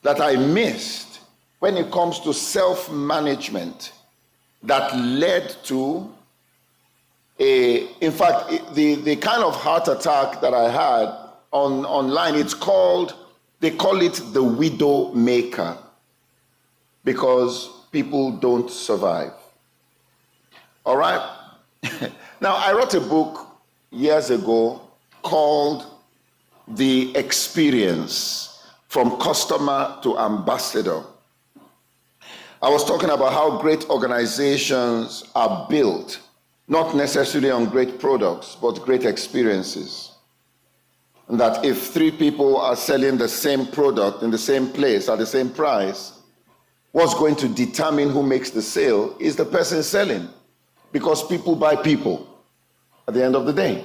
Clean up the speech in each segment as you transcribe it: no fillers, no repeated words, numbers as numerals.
that I missed when it comes to self-management that led to in fact, the kind of heart attack that I had online, they call it the widow maker, because people don't survive. All right? Now, I wrote a book years ago called The Experience, From Customer to Ambassador. I was talking about how great organizations are built, not necessarily on great products, but great experiences. And that if 3 people are selling the same product in the same place at the same price, what's going to determine who makes the sale is the person selling. Because people buy people at the end of the day.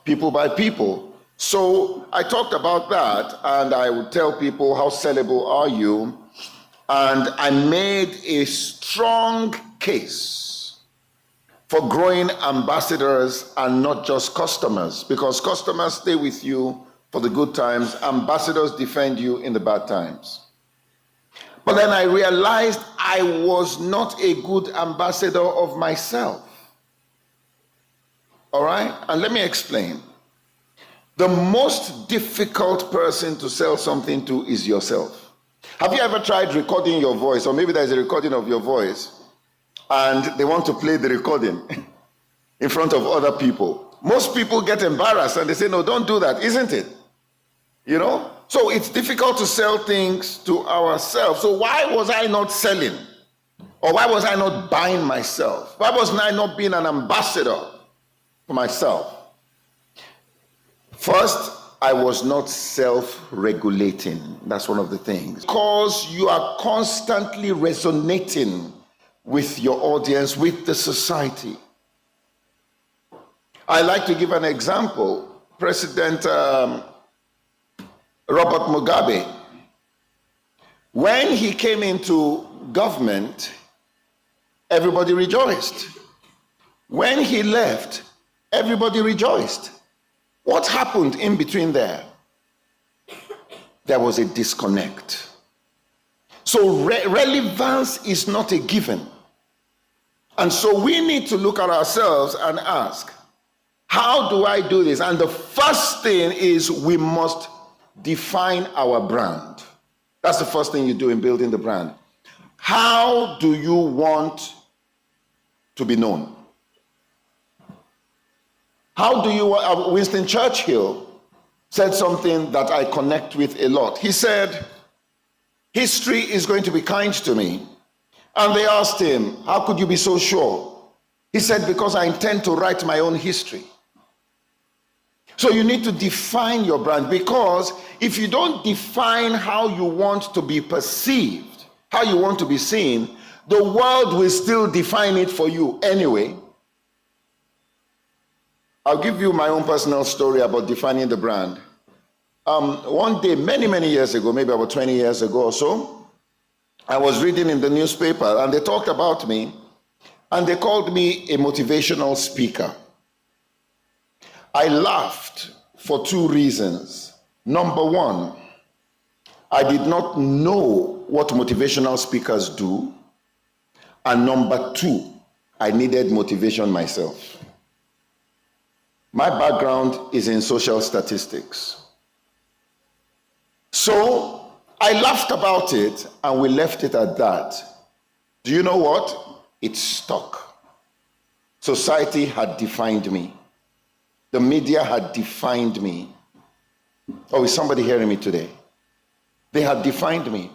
People buy people. So I talked about that, and I would tell people, how sellable are you? And I made a strong case for growing ambassadors and not just customers, because customers stay with you for the good times, ambassadors defend you in the bad times. But then I realized I was not a good ambassador of myself. All right? And let me explain. The most difficult person to sell something to is yourself. Have you ever tried recording your voice, or maybe there's a recording of your voice, and they want to play the recording in front of other people? Most people get embarrassed and they say, no, don't do that, isn't it? You know? So it's difficult to sell things to ourselves. So why was I not selling? Or why was I not buying myself? Why was I not being an ambassador for myself? First, I was not self-regulating. That's one of the things. Because you are constantly resonating with your audience, with the society. I like to give an example. President Robert Mugabe, when he came into government, everybody rejoiced. When he left, everybody rejoiced. What happened in between there? There was a disconnect. So relevance is not a given. And so we need to look at ourselves and ask, how do I do this? And the first thing is we must define our brand. That's the first thing you do in building the brand. How do you want to be known? How do you want? Winston Churchill said something that I connect with a lot. He said, history is going to be kind to me. And they asked him, how could you be so sure? He said, because I intend to write my own history. So you need to define your brand, because if you don't define how you want to be perceived, how you want to be seen, the world will still define it for you anyway. I'll give you my own personal story about defining the brand. One day, many years ago, maybe about 20 years ago or so, I was reading in the newspaper and they talked about me and they called me a motivational speaker. I laughed for 2 reasons. Number 1, I did not know what motivational speakers do. And number 2, I needed motivation myself. My background is in social statistics. So I laughed about it and we left it at that. Do you know what? It stuck. Society had defined me. The media had defined me. Oh, is somebody hearing me today? They had defined me.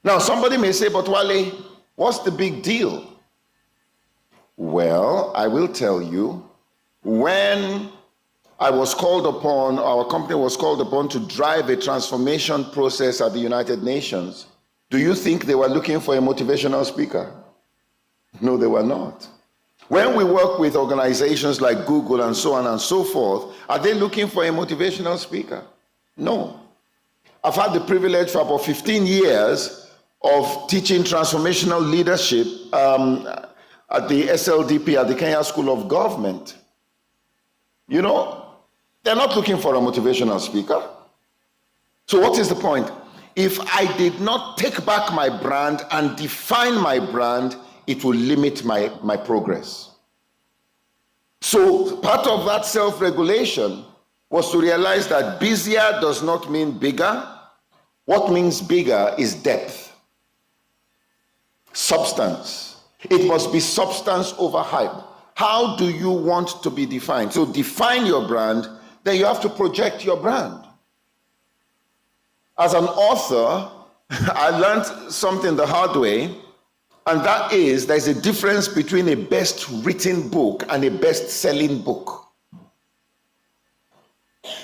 Now, somebody may say, but Wale, what's the big deal? Well, I will tell you, when I was called upon, our company was called upon to drive a transformation process at the United Nations, do you think they were looking for a motivational speaker? No, they were not. When we work with organizations like Google and so on and so forth, are they looking for a motivational speaker? No. I've had the privilege for about 15 years of teaching transformational leadership at the SLDP, at the Kenya School of Government. You know, they're not looking for a motivational speaker. So what is the point? if I did not take back my brand and define my brand, it will limit my progress. So part of that self-regulation was to realize that busier does not mean bigger. What means bigger is depth, substance. It must be substance over hype. How do you want to be defined? So define your brand, then you have to project your brand. As an author, I learned something the hard way, and that is there's a difference between a best written book and a best-selling book.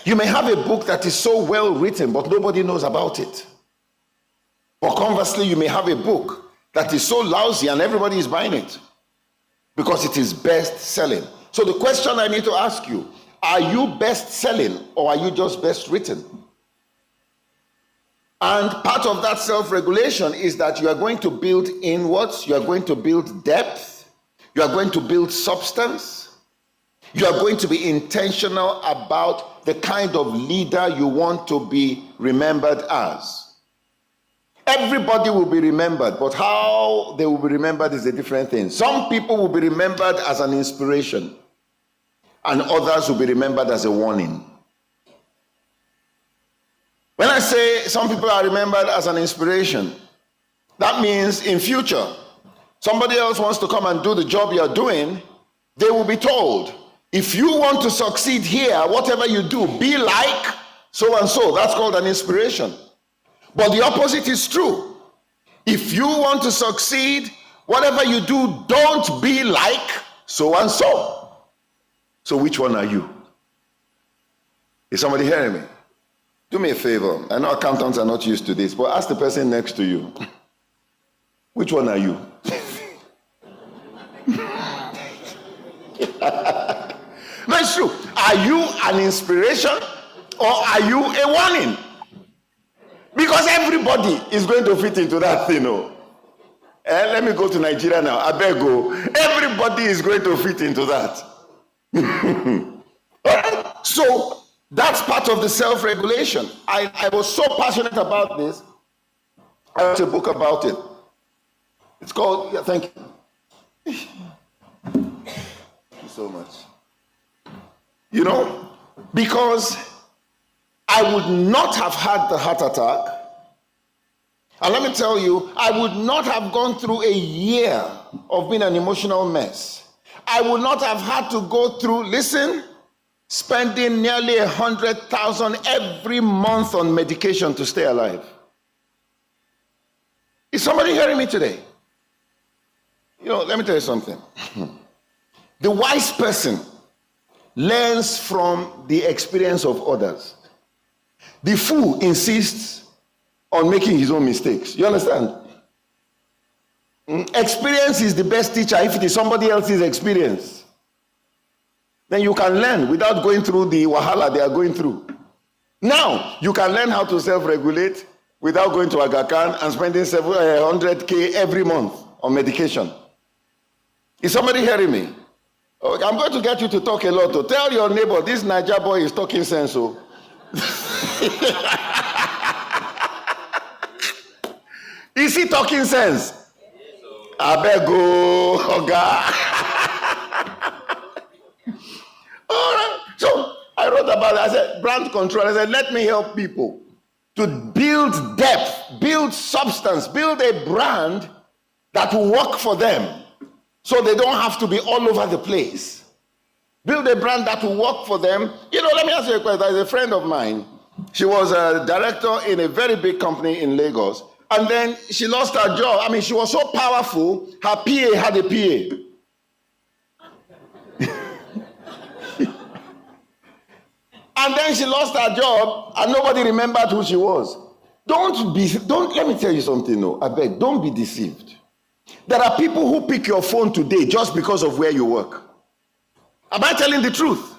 You may have a book that is so well written, but nobody knows about it. Or conversely, you may have a book that is so lousy and everybody is buying it because it is best-selling. So the question I need to ask you, are you best-selling or are you just best-written? And part of that self-regulation is that you are going to build inwards, you are going to build depth, you are going to build substance, you are going to be intentional about the kind of leader you want to be remembered as. Everybody will be remembered, but how they will be remembered is a different thing. Some people will be remembered as an inspiration, and others will be remembered as a warning. When I say some people are remembered as an inspiration, that means in future, somebody else wants to come and do the job you're doing, they will be told, if you want to succeed here, whatever you do, be like so and so. That's called an inspiration. But the opposite is true. If you want to succeed, whatever you do, don't be like so and so. So which one are you? Is somebody hearing me? Do me a favor. I know accountants are not used to this, but ask the person next to you. Which one are you? No, it's true. Are you an inspiration or are you a warning? Because everybody is going to fit into that thing. Let me go to Nigeria now. I beg you. Everybody is going to fit into that. So that's part of the self-regulation. I was so passionate about this. I wrote a book about it. It's called, thank you. Thank you so much. Because I would not have had the heart attack. And let me tell you, I would not have gone through a year of being an emotional mess. I would not have had to go through, spending nearly 100,000 every month on medication to stay alive. Is somebody hearing me today? Let me tell you something. The wise person learns from the experience of others. The fool insists on making his own mistakes. You understand? Experience is the best teacher if it is somebody else's experience. Then you can learn without going through the wahala they are going through. Now, you can learn how to self-regulate without going to Aga Khan and spending 100K every month on medication. Is somebody hearing me? Okay, I'm going to get you to talk a lot. Tell your neighbor, this Naija boy is talking sense. Is he talking sense? Abego, Oga. All right. So I wrote about it. I said, brand control. I said, let me help people to build depth, build substance, build a brand that will work for them so they don't have to be all over the place. Build a brand that will work for them. Let me ask you a question. There's a friend of mine. She was a director in a very big company in Lagos. And then she lost her job. She was so powerful, her PA had a PA. And then she lost her job, and nobody remembered who she was. Let me tell you something, I beg, don't be deceived. There are people who pick your phone today just because of where you work. Am I telling the truth?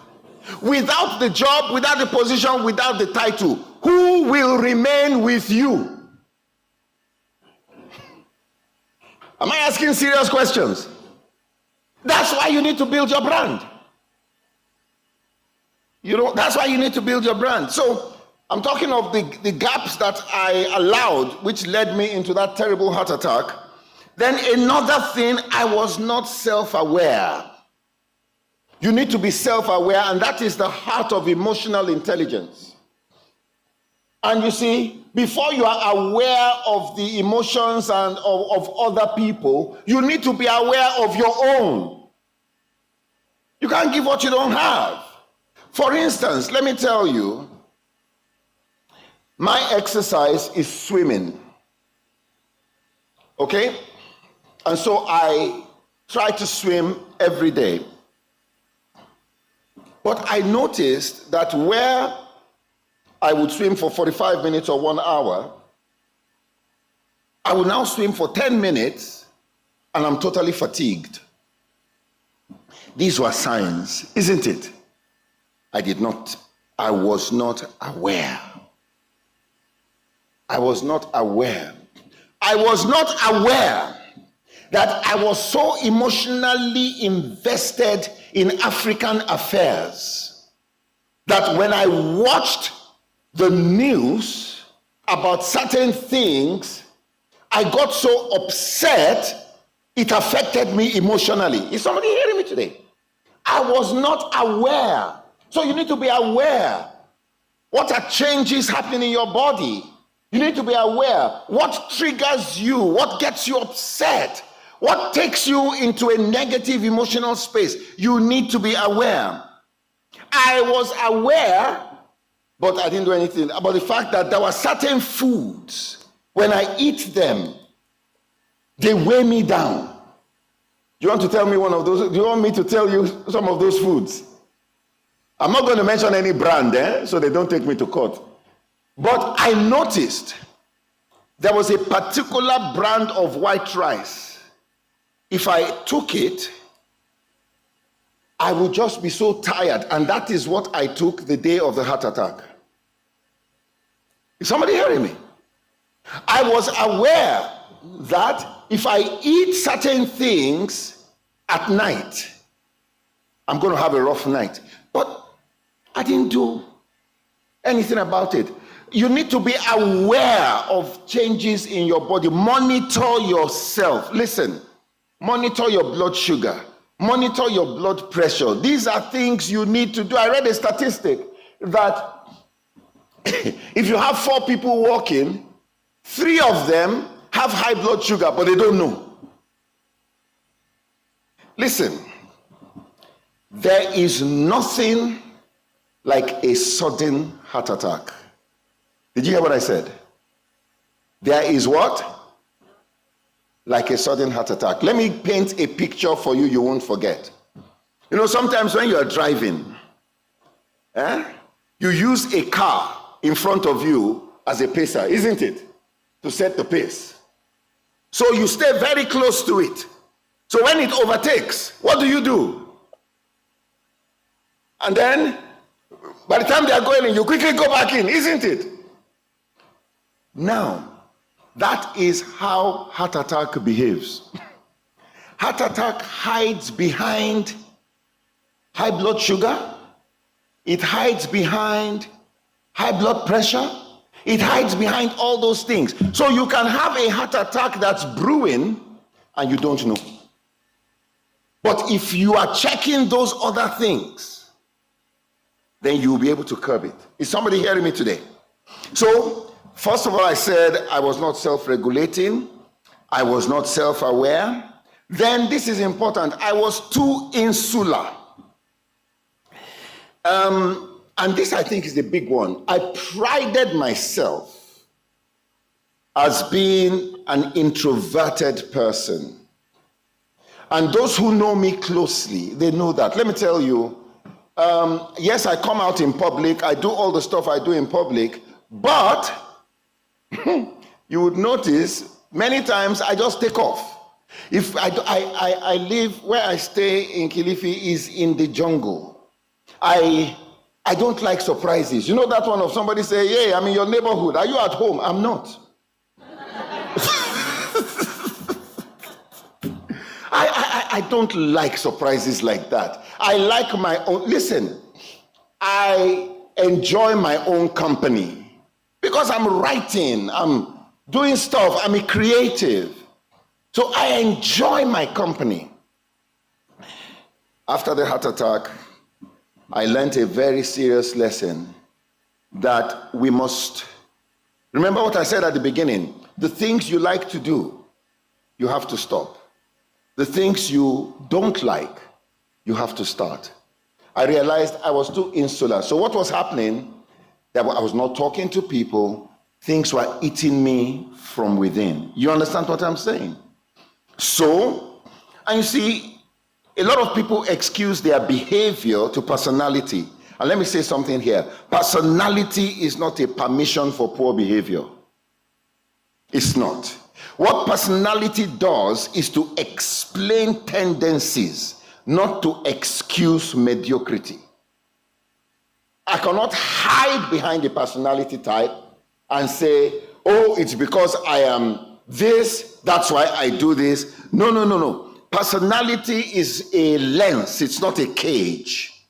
Without the job, without the position, without the title, who will remain with you? Am I asking serious questions? That's why you need to build your brand. That's why you need to build your brand. So I'm talking of the gaps that I allowed, which led me into that terrible heart attack. Then another thing, I was not self-aware. You need to be self-aware, and that is the heart of emotional intelligence. And you see, before you are aware of the emotions and of other people, you need to be aware of your own. You can't give what you don't have. For instance, let me tell you, my exercise is swimming. Okay? And so I try to swim every day. But I noticed that where I would swim for 45 minutes or 1 hour, I would now swim for 10 minutes and I'm totally fatigued. These were signs, isn't it? I was not aware. I was not aware that I was so emotionally invested in African affairs that when I watched the news about certain things, I got so upset, it affected me emotionally. Is somebody hearing me today? I was not aware. So you need to be aware. What are changes happening in your body? You need to be aware. What triggers you? What gets you upset? What takes you into a negative emotional space? You need to be aware. I was aware, but I didn't do anything about the fact that there were certain foods, when I eat them, they weigh me down. Do you want to tell me one of those? Do you want me to tell you some of those foods? I'm not going to mention any brand, so they don't take me to court. But I noticed there was a particular brand of white rice. If I took it, I would just be so tired. And that is what I took the day of the heart attack. Is somebody hearing me? I was aware that if I eat certain things at night, I'm going to have a rough night. But I didn't do anything about it. You need to be aware of changes in your body. Monitor yourself. Listen, monitor your blood sugar. Monitor your blood pressure. These are things you need to do. I read a statistic that if you have 4 people walking, 3 of them have high blood sugar, but they don't know. Listen, there is nothing like a sudden heart attack. Did you hear what I said? There is what? Like a sudden heart attack. Let me paint a picture for you you won't forget. You know, sometimes when you are driving, you use a car in front of you as a pacer, isn't it? To set the pace. So you stay very close to it. So when it overtakes, what do? And then, by the time they are going in, you quickly go back in, isn't it? Now, that is how heart attack behaves. Heart attack hides behind high blood sugar. It hides behind high blood pressure. It hides behind all those things. So you can have a heart attack that's brewing and you don't know. But if you are checking those other things, then you will be able to curb it. Is somebody hearing me today? So, first of all, I said I was not self-regulating. I was not self-aware. Then, this is important, I was too insular. And this, I think, is the big one. I prided myself as being an introverted person. And those who know me closely, they know that. Let me tell you, yes, I come out in public. I do all the stuff I do in public. But you would notice many times I just take off. If I live where I stay in Kilifi is in the jungle. I don't like surprises. You know that one of somebody say, "Hey, I'm in your neighborhood. Are you at home?" I'm not. I don't like surprises like that. I like my own. Listen, I enjoy my own company because I'm writing, I'm doing stuff, I'm a creative. So I enjoy my company. After the heart attack, I learned a very serious lesson that we must, remember what I said at the beginning, the things you like to do, you have to stop. The things you don't like, you have to start. I realized I was too insular. So what was happening, that I was not talking to people, things were eating me from within. You understand what I'm saying? So, and you see, a lot of people excuse their behavior to personality. And let me say something here. Personality is not a permission for poor behavior. It's not. What personality does is to explain tendencies, not to excuse mediocrity. I cannot hide behind a personality type and say, oh, it's because I am this, that's why I do this. No. Personality is a lens, it's not a cage.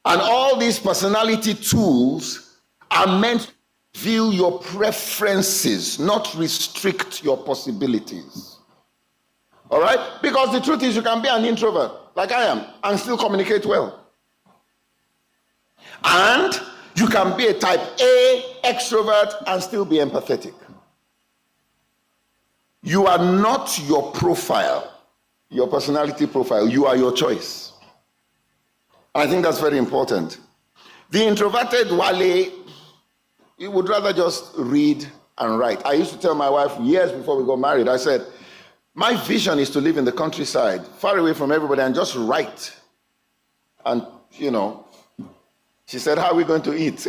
And all these personality tools are meant to reveal your preferences, not restrict your possibilities. All right? Because the truth is you can be an introvert, like I am, and still communicate well. And you can be a type A extrovert and still be empathetic. You are not your profile, your personality profile. You are your choice. I think that's very important. The introverted Wale, he would rather just read and write. I used to tell my wife years before we got married, I said, my vision is to live in the countryside, far away from everybody, and just write. And, she said, how are we going to eat?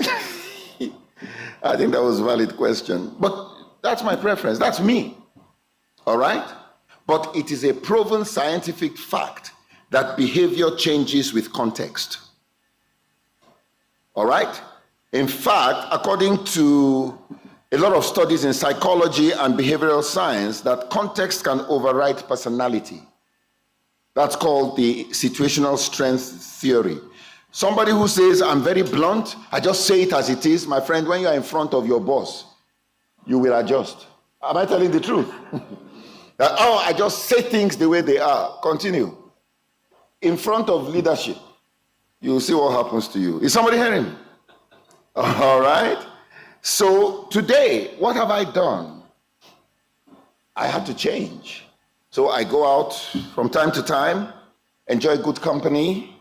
I think that was a valid question. But that's my preference. That's me. All right? But it is a proven scientific fact that behavior changes with context. All right? In fact, according to a lot of studies in psychology and behavioral science, that context can override personality. That's called the situational strength theory. Somebody who says, I'm very blunt, I just say it as it is. My friend, when you are in front of your boss, you will adjust. Am I telling the truth? I just say things the way they are. Continue. In front of leadership, you'll see what happens to you. Is somebody hearing? All right? So today, what have I done? I had to change. So I go out from time to time, enjoy good company.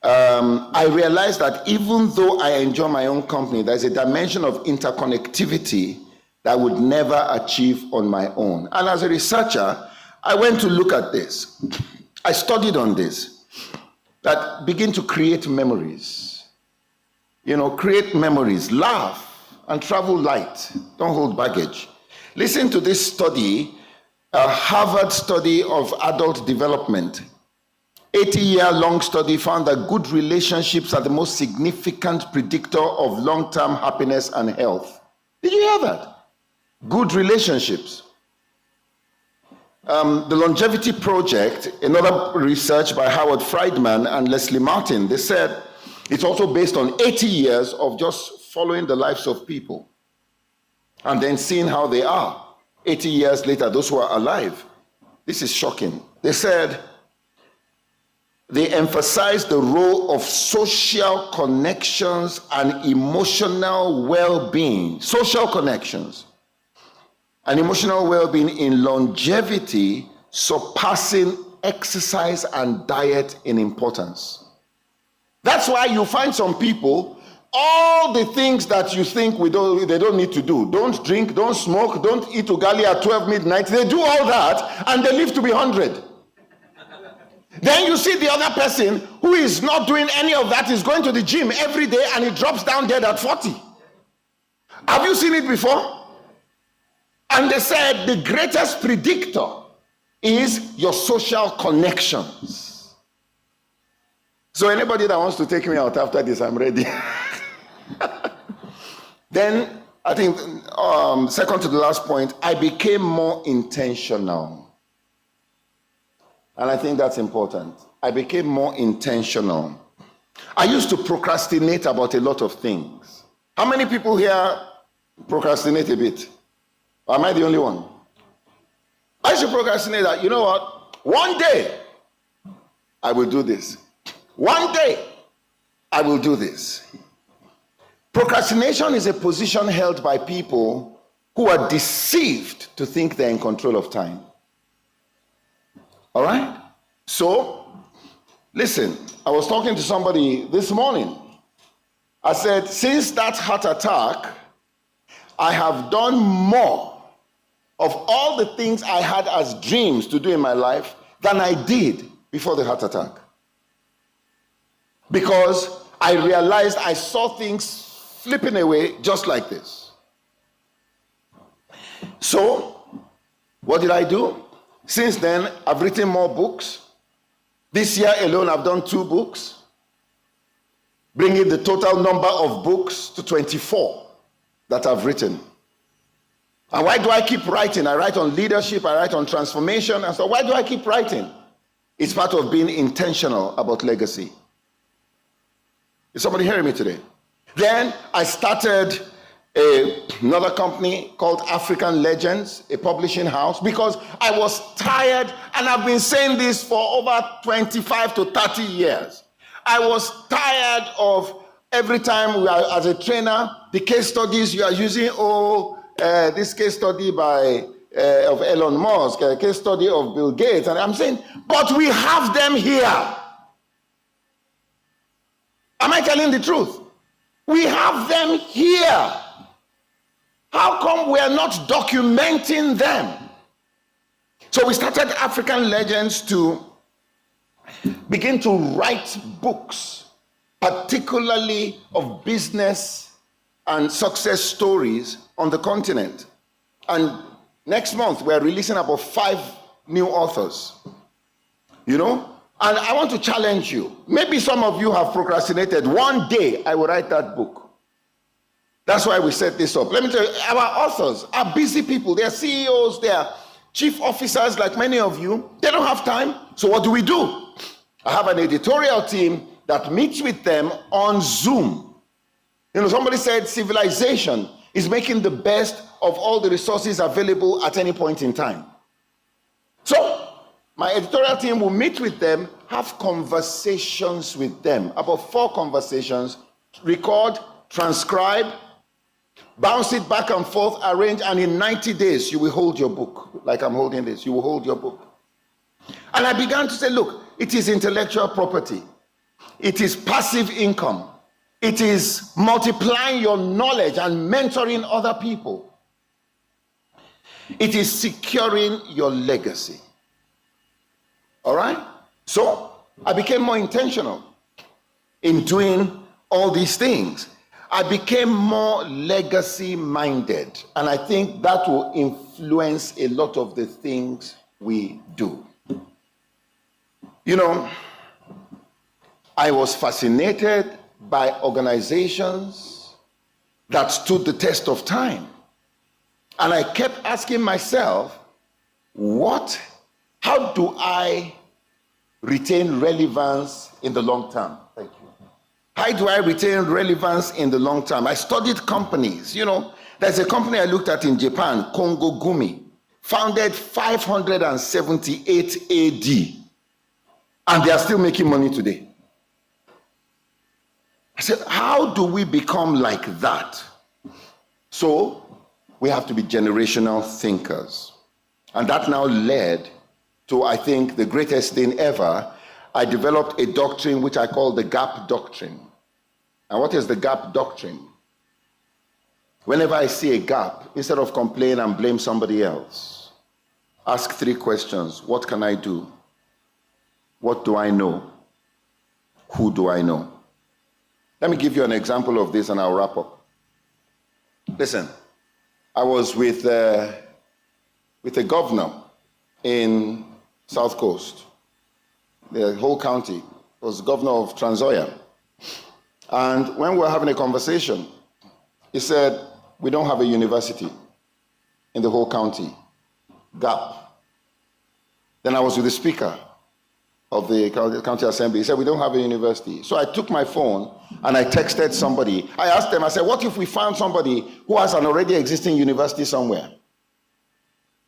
I realize that even though I enjoy my own company, there's a dimension of interconnectivity that I would never achieve on my own. And as a researcher, I went to look at this. I studied on this, that begin to create memories. Create memories, laugh, and travel light. Don't hold baggage. Listen to this study, a Harvard study of adult development. 80-year-long study found that good relationships are the most significant predictor of long-term happiness and health. Did you hear that? Good relationships. The Longevity Project, another research by Howard Friedman and Leslie Martin, they said it's also based on 80 years of just following the lives of people and then seeing how they are 80 years later, those who are alive. This is shocking. They said they emphasized the role of social connections and emotional well-being. Social connections and emotional well-being in longevity, surpassing exercise and diet in importance. That's why you find some people, all the things that you think they don't need to do, don't drink, don't smoke, don't eat ugali at 12 midnight, they do all that and they live to be 100. Then you see the other person who is not doing any of that, is going to the gym every day and he drops down dead at 40. Have you seen it before? And they said the greatest predictor is your social connections. So anybody that wants to take me out after this, I'm ready. Then I think second to the last point, I became more intentional. And I think that's important. I became more intentional. I used to procrastinate about a lot of things. How many people here procrastinate a bit? Or am I the only one? I used to procrastinate that, you know what? One day, I will do this. One day, I will do this. Procrastination is a position held by people who are deceived to think they're in control of time. All right? So, listen, I was talking to somebody this morning. I said, since that heart attack, I have done more of all the things I had as dreams to do in my life than I did before the heart attack. Because I realized I saw things flipping away just like this. So, what did I do? Since then, I've written more books. This year alone, I've done 2 books, bringing the total number of books to 24 that I've written. And why do I keep writing? I write on leadership, I write on transformation. And so why do I keep writing? It's part of being intentional about legacy. Is somebody hearing me today? Then I started another company called African Legends, a publishing house, because I was tired, and I've been saying this for over 25 to 30 years. I was tired of every time we are, as a trainer, the case studies you are using, this case study of Elon Musk, a case study of Bill Gates, and I'm saying, but we have them here. Am I telling the truth? We have them here. How come we are not documenting them? So we started African Legends to begin to write books, particularly of business and success stories on the continent. And next month, we're releasing about 5 new authors. You know? And I want to challenge you. Maybe some of you have procrastinated. One day, I will write that book. That's why we set this up. Let me tell you, our authors are busy people. They're CEOs, they're chief officers like many of you. They don't have time. So what do? I have an editorial team that meets with them on Zoom. You know, somebody said civilization is making the best of all the resources available at any point in time. So, my editorial team will meet with them, have conversations with them, about 4 conversations, record, transcribe, bounce it back and forth, arrange, and in 90 days, you will hold your book, like I'm holding this. You will hold your book. And I began to say, look, it is intellectual property. It is passive income. It is multiplying your knowledge and mentoring other people. It is securing your legacy. All right? So I became more intentional in doing all these things. I became more legacy-minded, and I think that will influence a lot of the things we do. You know, I was fascinated by organizations that stood the test of time. And I kept asking myself, how do I retain relevance in the long term? Thank you. How do I retain relevance in the long term? I studied companies. You know, there's a company I looked at in Japan, Kongo Gumi, founded 578 AD, and they are still making money today. I said, how do we become like that? So we have to be generational thinkers. And that now led to, I think, the greatest thing ever. I developed a doctrine which I call the GAP doctrine. And what is the GAP doctrine? Whenever I see a gap, instead of complain and blame somebody else, ask 3 questions. What can I do? What do I know? Who do I know? Let me give you an example of this and I'll wrap up. Listen, I was with a governor in South Coast, the whole county. Was governor of Trans-Nzoia. And when we were having a conversation, he said, we don't have a university in the whole county, GAP. Then I was with the speaker. of the county assembly. He said, we don't have a university. So I took my phone and I texted somebody. I asked them, I said, what if we found somebody who has an already existing university somewhere?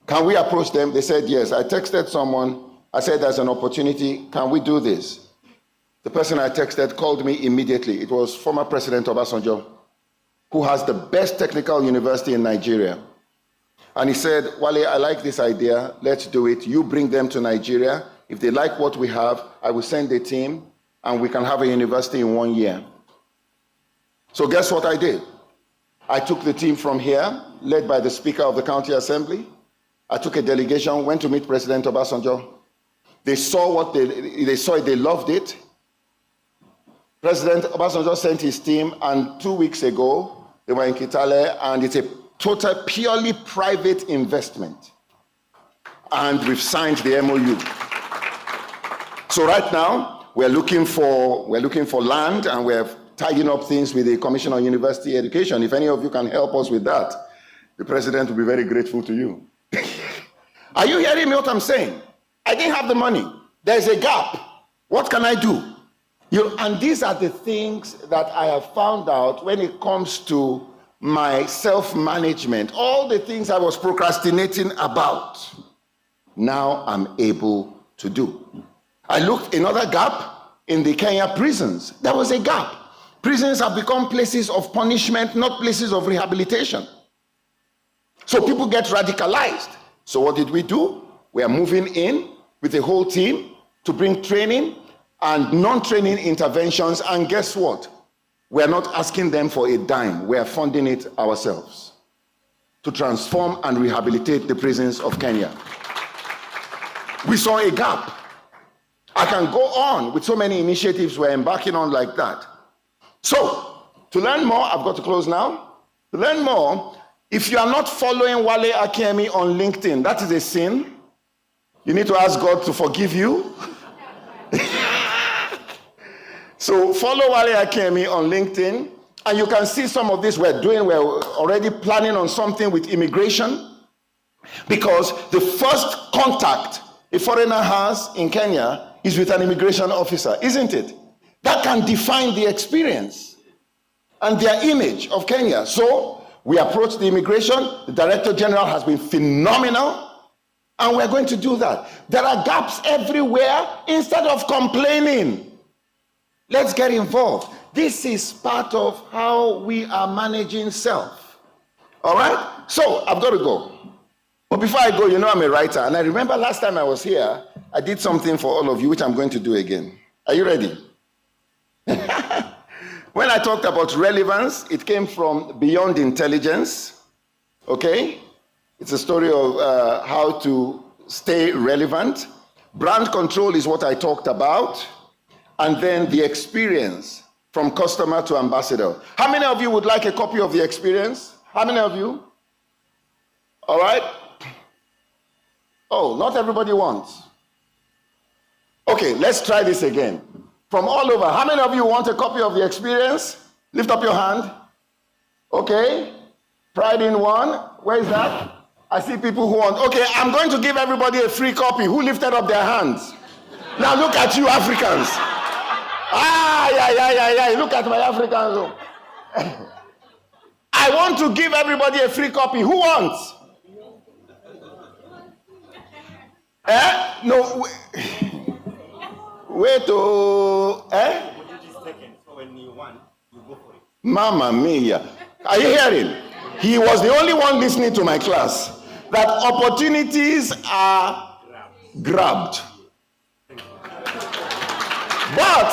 Can we approach them? They said, yes. I texted someone. I said, there's an opportunity. Can we do this? The person I texted called me immediately. It was former President Obasanjo, who has the best technical university in Nigeria. And he said, Wale, I like this idea. Let's do it. You bring them to Nigeria. If they like what we have, I will send a team and we can have a university in 1 year. So guess what I did? I took the team from here, led by the Speaker of the County Assembly. I took a delegation, went to meet President Obasanjo. They saw what they saw it, they loved it. President Obasanjo sent his team, and 2 weeks ago, they were in Kitale, and it's a total, purely private investment. And we've signed the MOU. So right now, we're looking for land, and we're tying up things with the Commission on University Education. If any of you can help us with that, the president will be very grateful to you. Are you hearing me what I'm saying? I didn't have the money. There's a gap. What can I do? And these are the things that I have found out when it comes to my self-management. All the things I was procrastinating about, now I'm able to do. I looked another gap in the Kenya prisons. There was a gap. Prisons have become places of punishment, not places of rehabilitation. So people get radicalized. So what did we do? We are moving in with the whole team to bring training and non-training interventions. And guess what? We are not asking them for a dime. We are funding it ourselves to transform and rehabilitate the prisons of Kenya. We saw a gap. I can go on with so many initiatives we're embarking on like that. So, to learn more, I've got to close now. To learn more, if you are not following Wale Akinyemi on LinkedIn, that is a sin. You need to ask God to forgive you. So follow Wale Akinyemi on LinkedIn, and you can see some of this we're doing. We're already planning on something with immigration, because the first contact a foreigner has in Kenya is with an immigration officer, isn't it? That can define the experience and their image of Kenya. So we approached the immigration. The Director General has been phenomenal, and we're going to do that. There are gaps everywhere. Instead of complaining, let's get involved. This is part of how we are managing self. All right? So I've got to go. But before I go, you know I'm a writer. And I remember last time I was here, I did something for all of you, which I'm going to do again. Are you ready? When I talked about relevance, it came from Beyond Intelligence. Okay? It's a story of how to stay relevant. Brand control is what I talked about. And then the experience from customer to ambassador. How many of you would like a copy of the experience? How many of you? All right. Oh, not everybody wants. Okay, let's try this again. From all over, how many of you want a copy of the experience? Lift up your hand. Okay. Pride in one. Where is that? I see people who want. Okay, I'm going to give everybody a free copy. Who lifted up their hands? Now look at you Africans. Yeah. Look at my Africans. I want to give everybody a free copy. Who wants? No. Wait to. Mamma mia. Are you hearing? He was the only one listening to my class. That opportunities are grabbed. But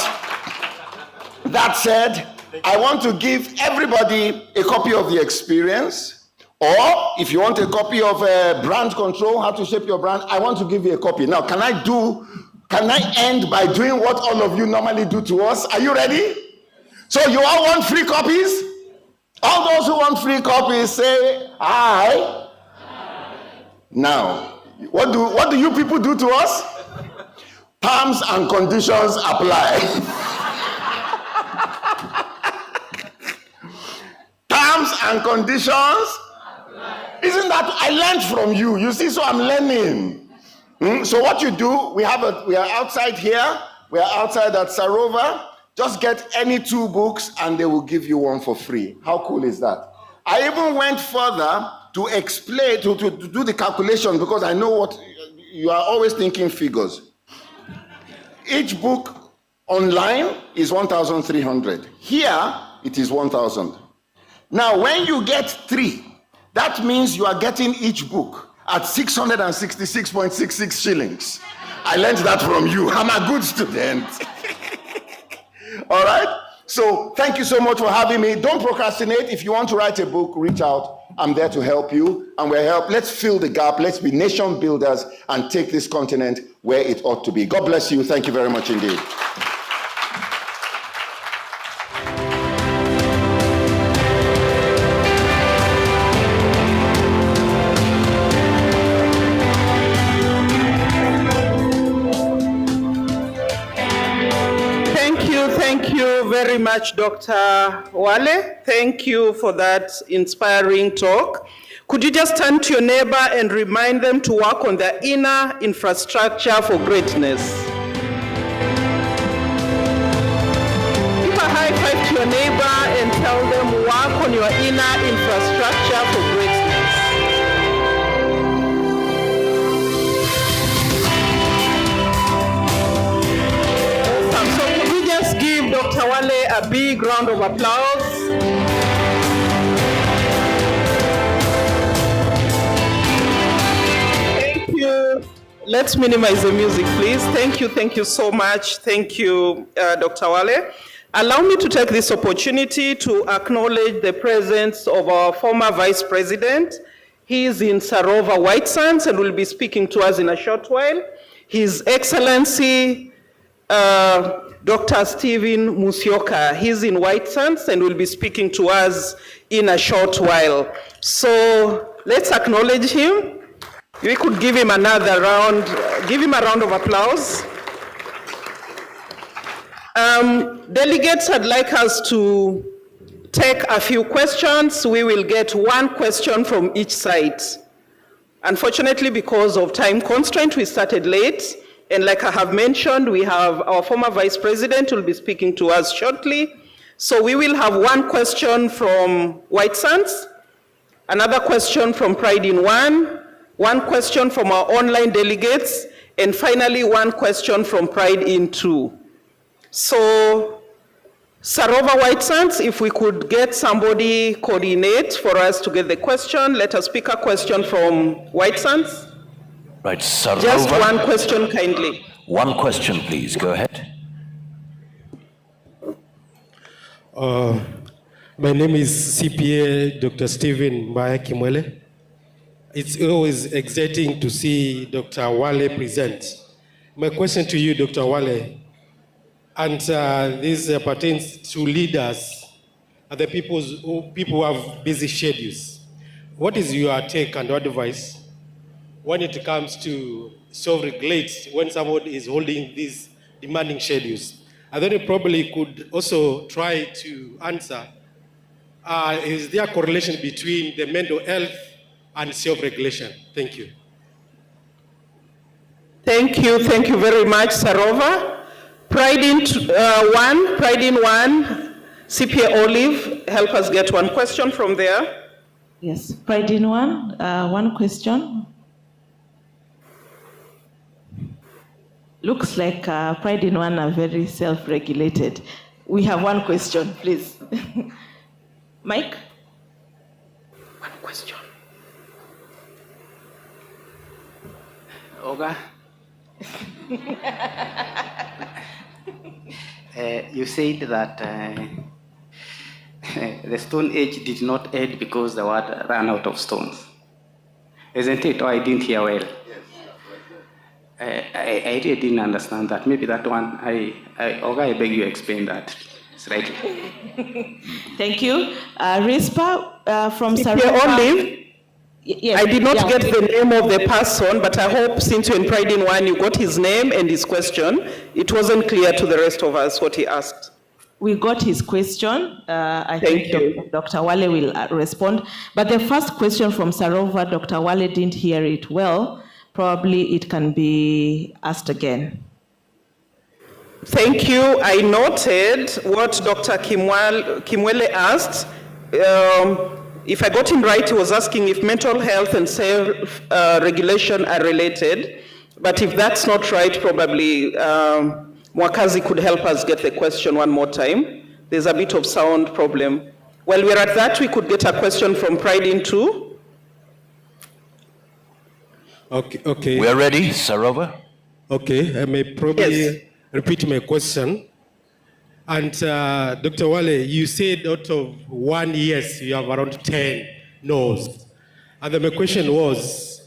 that said, I want to give everybody a copy of the experience, or if you want a copy of brand control, how to shape your brand, I want to give you a copy. Now, can I end by doing what all of you normally do to us? Are you ready? So you all want free copies? All those who want free copies say, aye. Now, what do you people do to us? Terms and conditions apply. Terms and conditions? Isn't that, I learned from you. You see, so I'm learning. So what you do, we are outside here, we are outside at Sarova. Just get any 2 books and they will give you one for free. How cool is that? I even went further to explain, to do the calculation, because I know what you are always thinking figures. Each book online is 1,300. Here, it is 1,000. Now, when you get 3, that means you are getting each book at 666.66 shillings. I learned that from you. I'm a good student. All right? So thank you so much for having me. Don't procrastinate. If you want to write a book, reach out. I'm there to help you. And let's fill the gap. Let's be nation builders and take this continent where it ought to be. God bless you. Thank you very much indeed. Thank you very much, Dr. Wale. Thank you for that inspiring talk. Could you just turn to your neighbor and remind them to work on their inner infrastructure for greatness? Give a high five to your neighbor and tell them work on your inner infrastructure for greatness. Dr. Wale a big round of applause. Thank you. Let's minimize the music, please. Thank you so much. Thank you, Dr. Wale. Allow me to take this opportunity to acknowledge the presence of our former Vice President. He is in Sarova, White Sands, and will be speaking to us in a short while. His Excellency, Dr. Stephen Musyoka. He's in White Sands and will be speaking to us in a short while. So let's acknowledge him. We could give him another round, give him a round of applause. Delegates, I'd like us to take a few questions. We will get 1 question from each side. Unfortunately, because of time constraint, we started late. And like I have mentioned, we have our former Vice President who will be speaking to us shortly. So we will have 1 question from White Sands, another question from Pride in One, 1 question from our online delegates, and finally 1 question from Pride in Two. So Sarova, White Sands, if we could get somebody coordinate for us to get the question. Let us pick a question from White Sands. Right, Sarova. Just 1 question, kindly. 1 question, please. Go ahead. My name is CPA Dr. Stephen Mbaya Kimwele. It's always exciting to see Dr. Wale present. My question to you, Dr. Wale, and this pertains to leaders and the people who have busy schedules. What is your take and advice when it comes to self-regulate when someone is holding these demanding schedules? And then you probably could also try to answer, is there a correlation between the mental health and self-regulation? Thank you. Thank you very much, Sarova. Pride in One, CPA Olive, help us get 1 question from there. Yes, Pride in One, 1 question. Looks like Pride in One are very self-regulated. We have 1 question, please. Mike? 1 question. Oga? You said that the Stone Age did not end because the world ran out of stones. Isn't it? Or I didn't hear well. I really didn't understand that. Maybe that one, Oga, I beg you explain that. It's right. Thank you. Rispa from CPA Olive. Yes. I did not get the name of the person, but I hope since you're in Pride in One, you got his name and his question. It wasn't clear to the rest of us what he asked. We got his question. I think Dr. Wale will respond. But the first question from Sarova, Dr. Wale didn't hear it well. probably it can be asked again. Thank you. I noted what Dr. Kimwele asked. If I got him right, he was asking if mental health and self-regulation are related. But if that's not right, probably Mwakazi could help us get the question one more time. There's a bit of sound problem. While we're at that, we could get a question from Pride in too. Okay. We're ready, Sarova. Okay, I may probably Yes. repeat my question. And Dr. Wale, you said out of 1 yes, you have around 10 no's. And then my question was,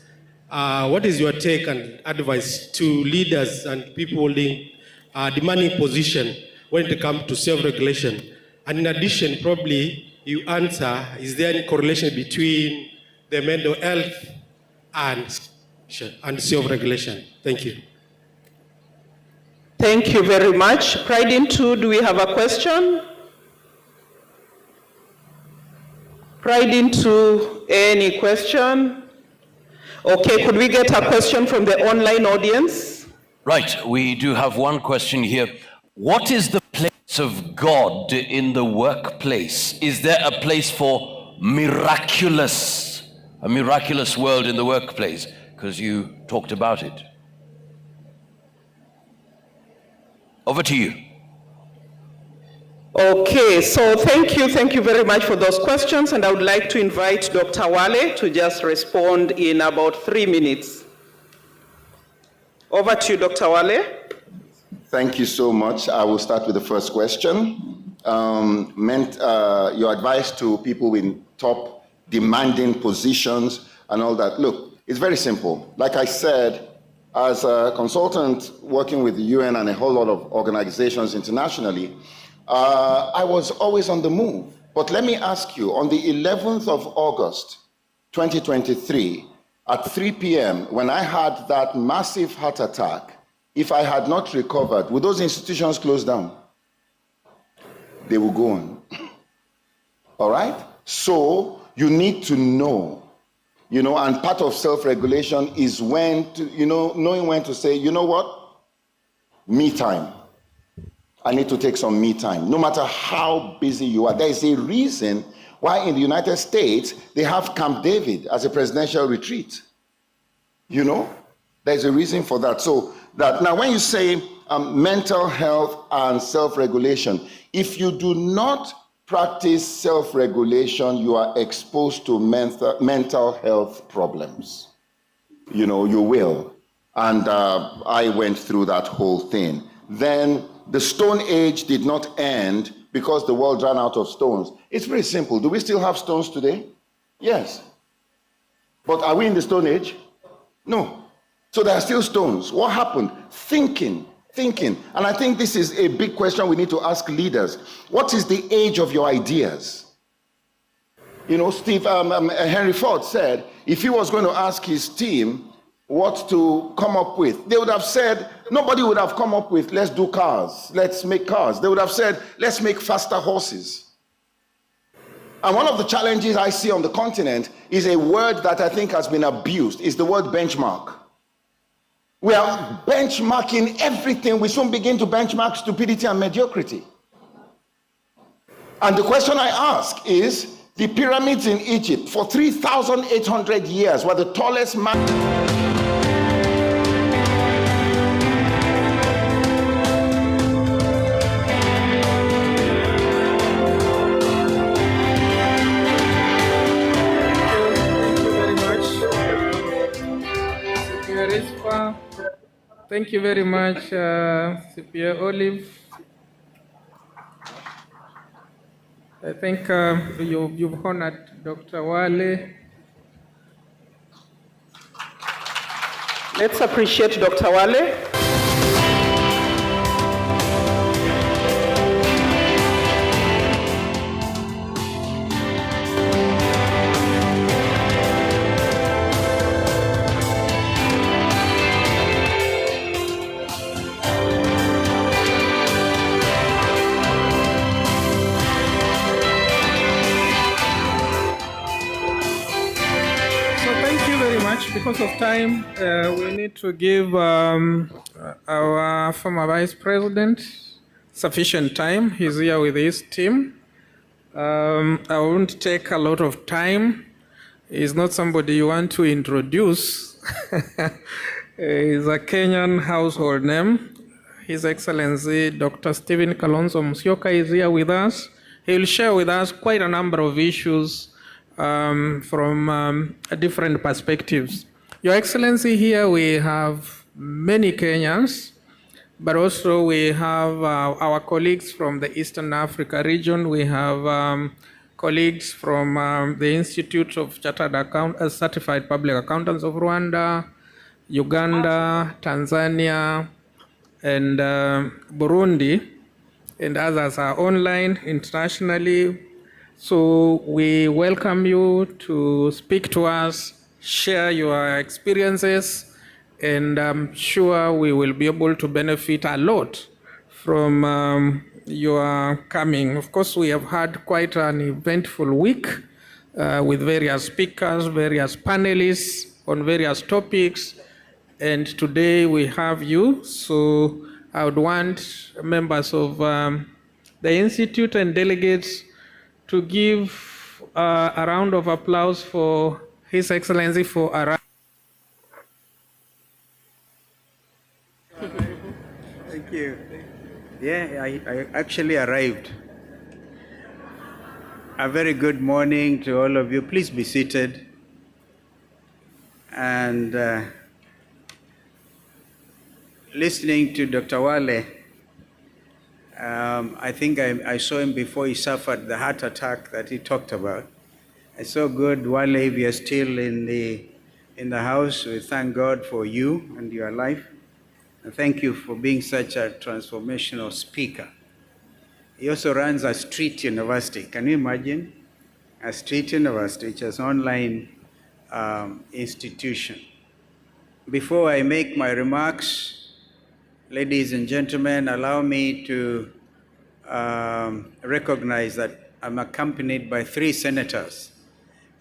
what is your take and advice to leaders and people holding demanding position when it comes to self-regulation? And in addition, probably you answer, is there any correlation between the mental health and self-regulation? Thank you. Thank you very much. Pride in two, do we have a question? Pride in two, any question? Okay, could we get a question from the online audience? Right, we do have one question here. What is the place of God in the workplace? Is there a place for a miraculous world in the workplace? Because you talked about it. Over to you. Okay, so thank you very much for those questions, and I would like to invite Dr. Wale to just respond in about 3 minutes. Over to you, Dr. Wale. Thank you so much. I will start with the first question. Your advice to people in top demanding positions and all that. Look, it's very simple. Like I said, as a consultant working with the UN and a whole lot of organizations internationally, I was always on the move. But let me ask you, on the 11th of August, 2023, at 3 p.m., when I had that massive heart attack, if I had not recovered, would those institutions close down? They will go on. All right? So you need to know, and part of self-regulation is when to, knowing when to say, you know what? Me time. I need to take some me time. No matter how busy you are. There is a reason why in the United States, they have Camp David as a presidential retreat. There's a reason for that. So that now when you say mental health and self-regulation, if you do not practice self-regulation, you are exposed to mental health problems. You will. And I went through that whole thing. Then the Stone Age did not end because the world ran out of stones. It's very simple. Do we still have stones today? Yes. But are we in the Stone Age? No. So there are still stones. What happened? Thinking. And I think this is a big question we need to ask leaders. What is the age of your ideas? Henry Ford said, if he was going to ask his team what to come up with, they would have said, nobody would have come up with, let's do cars, let's make cars. They would have said, let's make faster horses. And one of the challenges I see on the continent is a word that I think has been abused, is the word benchmark. We are benchmarking everything. We soon begin to benchmark stupidity and mediocrity. And the question I ask is, the pyramids in Egypt for 3,800 years were the tallest man. Thank you very much, CPA Olive. I think you've honored Dr. Wale. Let's appreciate Dr. Wale. Because of time, we need to give our former Vice President sufficient time. He's here with his team. I won't take a lot of time. He's not somebody you want to introduce. He's a Kenyan household name. His Excellency Dr. Stephen Kalonzo Musyoka is here with us. He will share with us quite a number of issues from different perspectives. Your Excellency, here we have many Kenyans, but also we have our colleagues from the Eastern Africa region. We have colleagues from the Institute of Certified Public Accountants of Rwanda, Uganda, Tanzania, and Burundi, and others are online internationally. So we welcome you to speak to us, share your experiences, and I'm sure we will be able to benefit a lot from your coming. Of course, we have had quite an eventful week with various speakers, various panelists on various topics, and today we have you. So I would want members of the Institute and delegates to give a round of applause for His Excellency for arriving. Thank you. Yeah, I actually arrived. A very good morning to all of you. Please be seated. And listening to Dr. Wale, I think I saw him before he suffered the heart attack that he talked about. It's so good, Wale, if you're still in the house, we thank God for you and your life. And thank you for being such a transformational speaker. He also runs a street university. Can you imagine? A street university, which is an online institution. Before I make my remarks, ladies and gentlemen, allow me to recognize that I'm accompanied by 3 senators.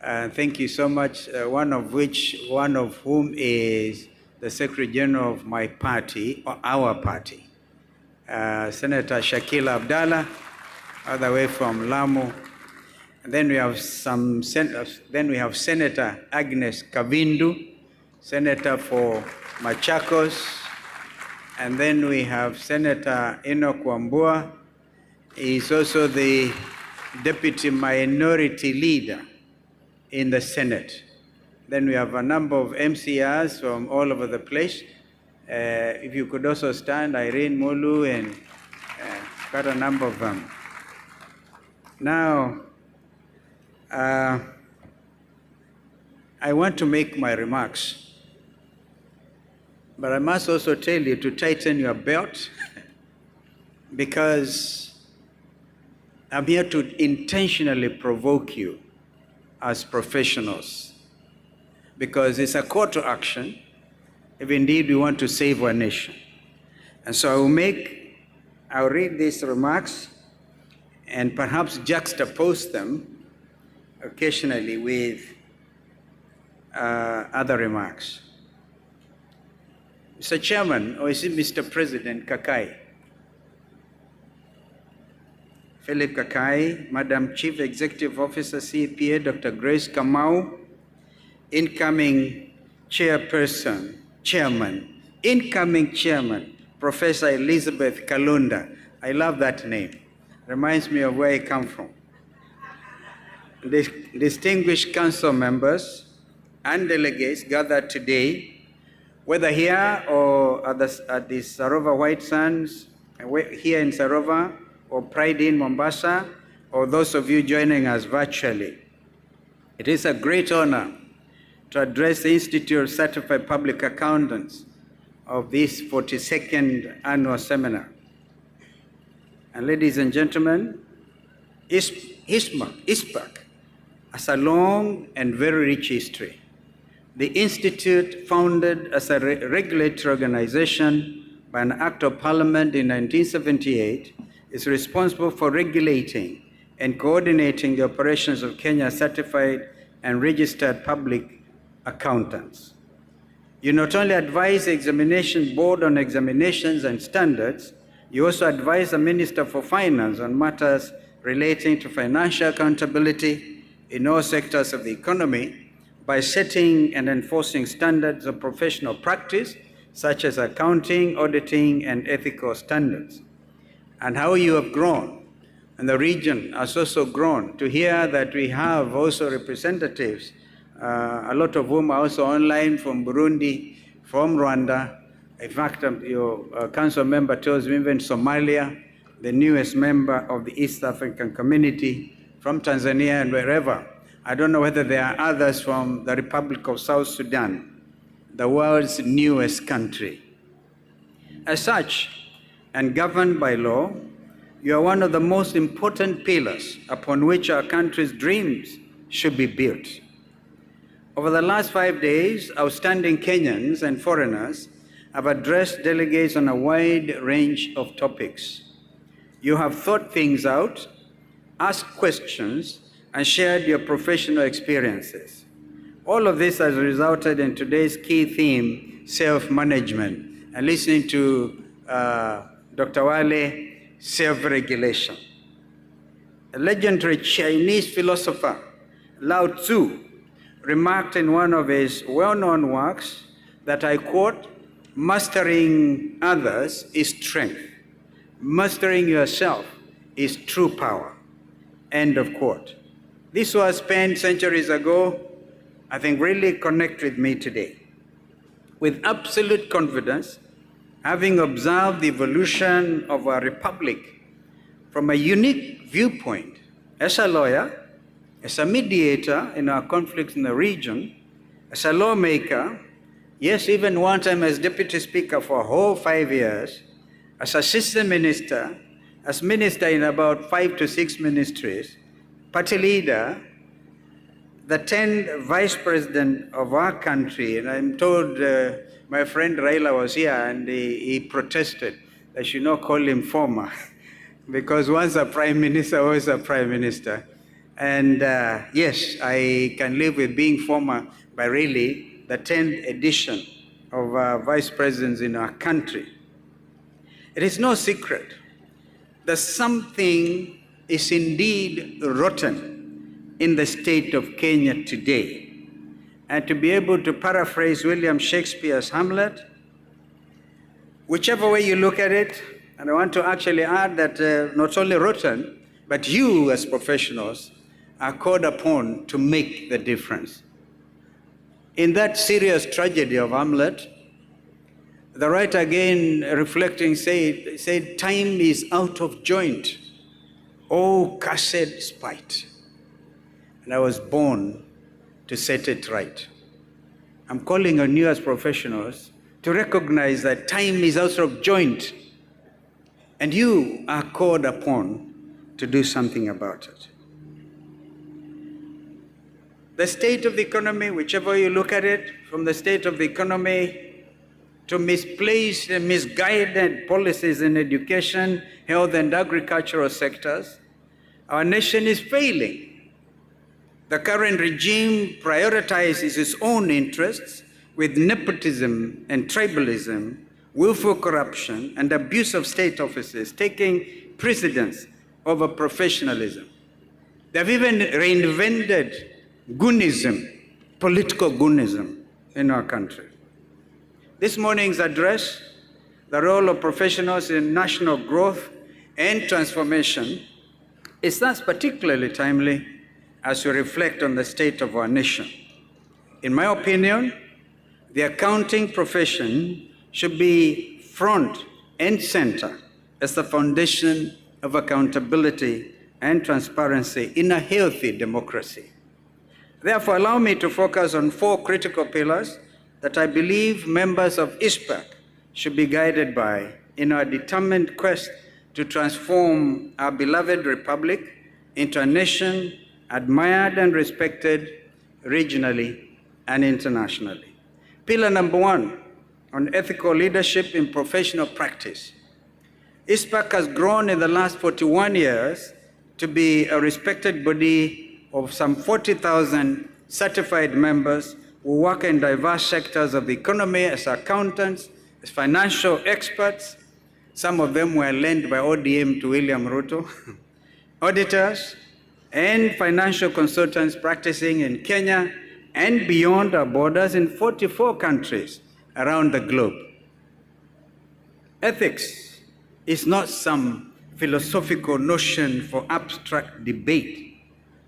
Thank you so much, one of whom is the Secretary General of my party, or our party, Senator Shakila Abdallah, all the way from Lamu. And then we have Senator Agnes Kavindu, Senator for Machakos. And then we have Senator Enoch Wambua. He's also the Deputy Minority Leader in the Senate. Then we have a number of MCRs from all over the place. If you could also stand, Irene Molu, and got a number of them. Now, I want to make my remarks. But I must also tell you to tighten your belt because I'm here to intentionally provoke you as professionals, because it's a call to action if indeed we want to save our nation. And so I'll read these remarks and perhaps juxtapose them occasionally with other remarks. Mr. Chairman, or is it Mr. President Kakai? Philip Kakai, Madam Chief Executive Officer, CPA, Dr. Grace Kamau, incoming Chairman, Professor Elizabeth Kalunda. I love that name. Reminds me of where I come from. Distinguished council members and delegates gathered today, whether here or at the Sarova White Sands, here in Sarova, or Pride in Mombasa, or those of you joining us virtually. It is a great honor to address the Institute of Certified Public Accountants of this 42nd annual seminar. And ladies and gentlemen, ISPAC has a long and very rich history. The Institute, founded as a regulatory organization by an Act of Parliament in 1978, is responsible for regulating and coordinating the operations of Kenya certified and registered public accountants. You not only advise the examination board on examinations and standards, you also advise the Minister for Finance on matters relating to financial accountability in all sectors of the economy by setting and enforcing standards of professional practice, such as accounting, auditing, and ethical standards. And how you have grown, and the region has also grown, to hear that we have also representatives, a lot of whom are also online from Burundi, from Rwanda. In fact, your council member tells me even Somalia, the newest member of the East African Community, from Tanzania and wherever. I don't know whether there are others from the Republic of South Sudan, the world's newest country. As such, and governed by law, you are one of the most important pillars upon which our country's dreams should be built. Over the last 5 days, outstanding Kenyans and foreigners have addressed delegates on a wide range of topics. You have thought things out, asked questions, and shared your professional experiences. All of this has resulted in today's key theme, self-management, and listening to Dr. Wale, self-regulation. A legendary Chinese philosopher, Lao Tzu, remarked in one of his well-known works that, I quote, "Mastering others is strength. Mastering yourself is true power." End of quote. This was penned centuries ago, I think really connect with me today. With absolute confidence, having observed the evolution of our republic from a unique viewpoint, as a lawyer, as a mediator in our conflicts in the region, as a lawmaker, yes, even one time as deputy speaker for a whole 5 years, as assistant minister, as minister in about 5 to 6 ministries, party leader, the 10th vice president of our country, and I'm told my friend Raila was here and he protested. I should not call him former, because once a prime minister, always a prime minister. And yes, I can live with being former, but really the 10th edition of vice presidents in our country. It is no secret that something is indeed rotten in the state of Kenya today. And to be able to paraphrase William Shakespeare's Hamlet, whichever way you look at it, and I want to actually add that not only rotten, but you as professionals are called upon to make the difference. In that serious tragedy of Hamlet, the writer again reflecting said, "Time is out of joint, oh cursed spite. And I was born to set it right." I'm calling on you as professionals to recognize that time is out of joint, and you are called upon to do something about it. The state of the economy, whichever you look at it, from the state of the economy to misplaced and misguided policies in education, health, and agricultural sectors, our nation is failing. The current regime prioritizes its own interests with nepotism and tribalism, willful corruption, and abuse of state offices taking precedence over professionalism. They've even reinvented goonism, political goonism in our country. This morning's address, the role of professionals in national growth and transformation, is thus particularly timely as we reflect on the state of our nation. In my opinion, the accounting profession should be front and center as the foundation of accountability and transparency in a healthy democracy. Therefore, allow me to focus on 4 critical pillars that I believe members of ISPAC should be guided by in our determined quest to transform our beloved republic into a nation admired and respected regionally and internationally. Pillar number 1, on ethical leadership in professional practice. ISPAC has grown in the last 41 years to be a respected body of some 40,000 certified members who work in diverse sectors of the economy as accountants, as financial experts. Some of them were lent by ODM to William Ruto. Auditors and financial consultants practicing in Kenya and beyond our borders in 44 countries around the globe. Ethics is not some philosophical notion for abstract debate.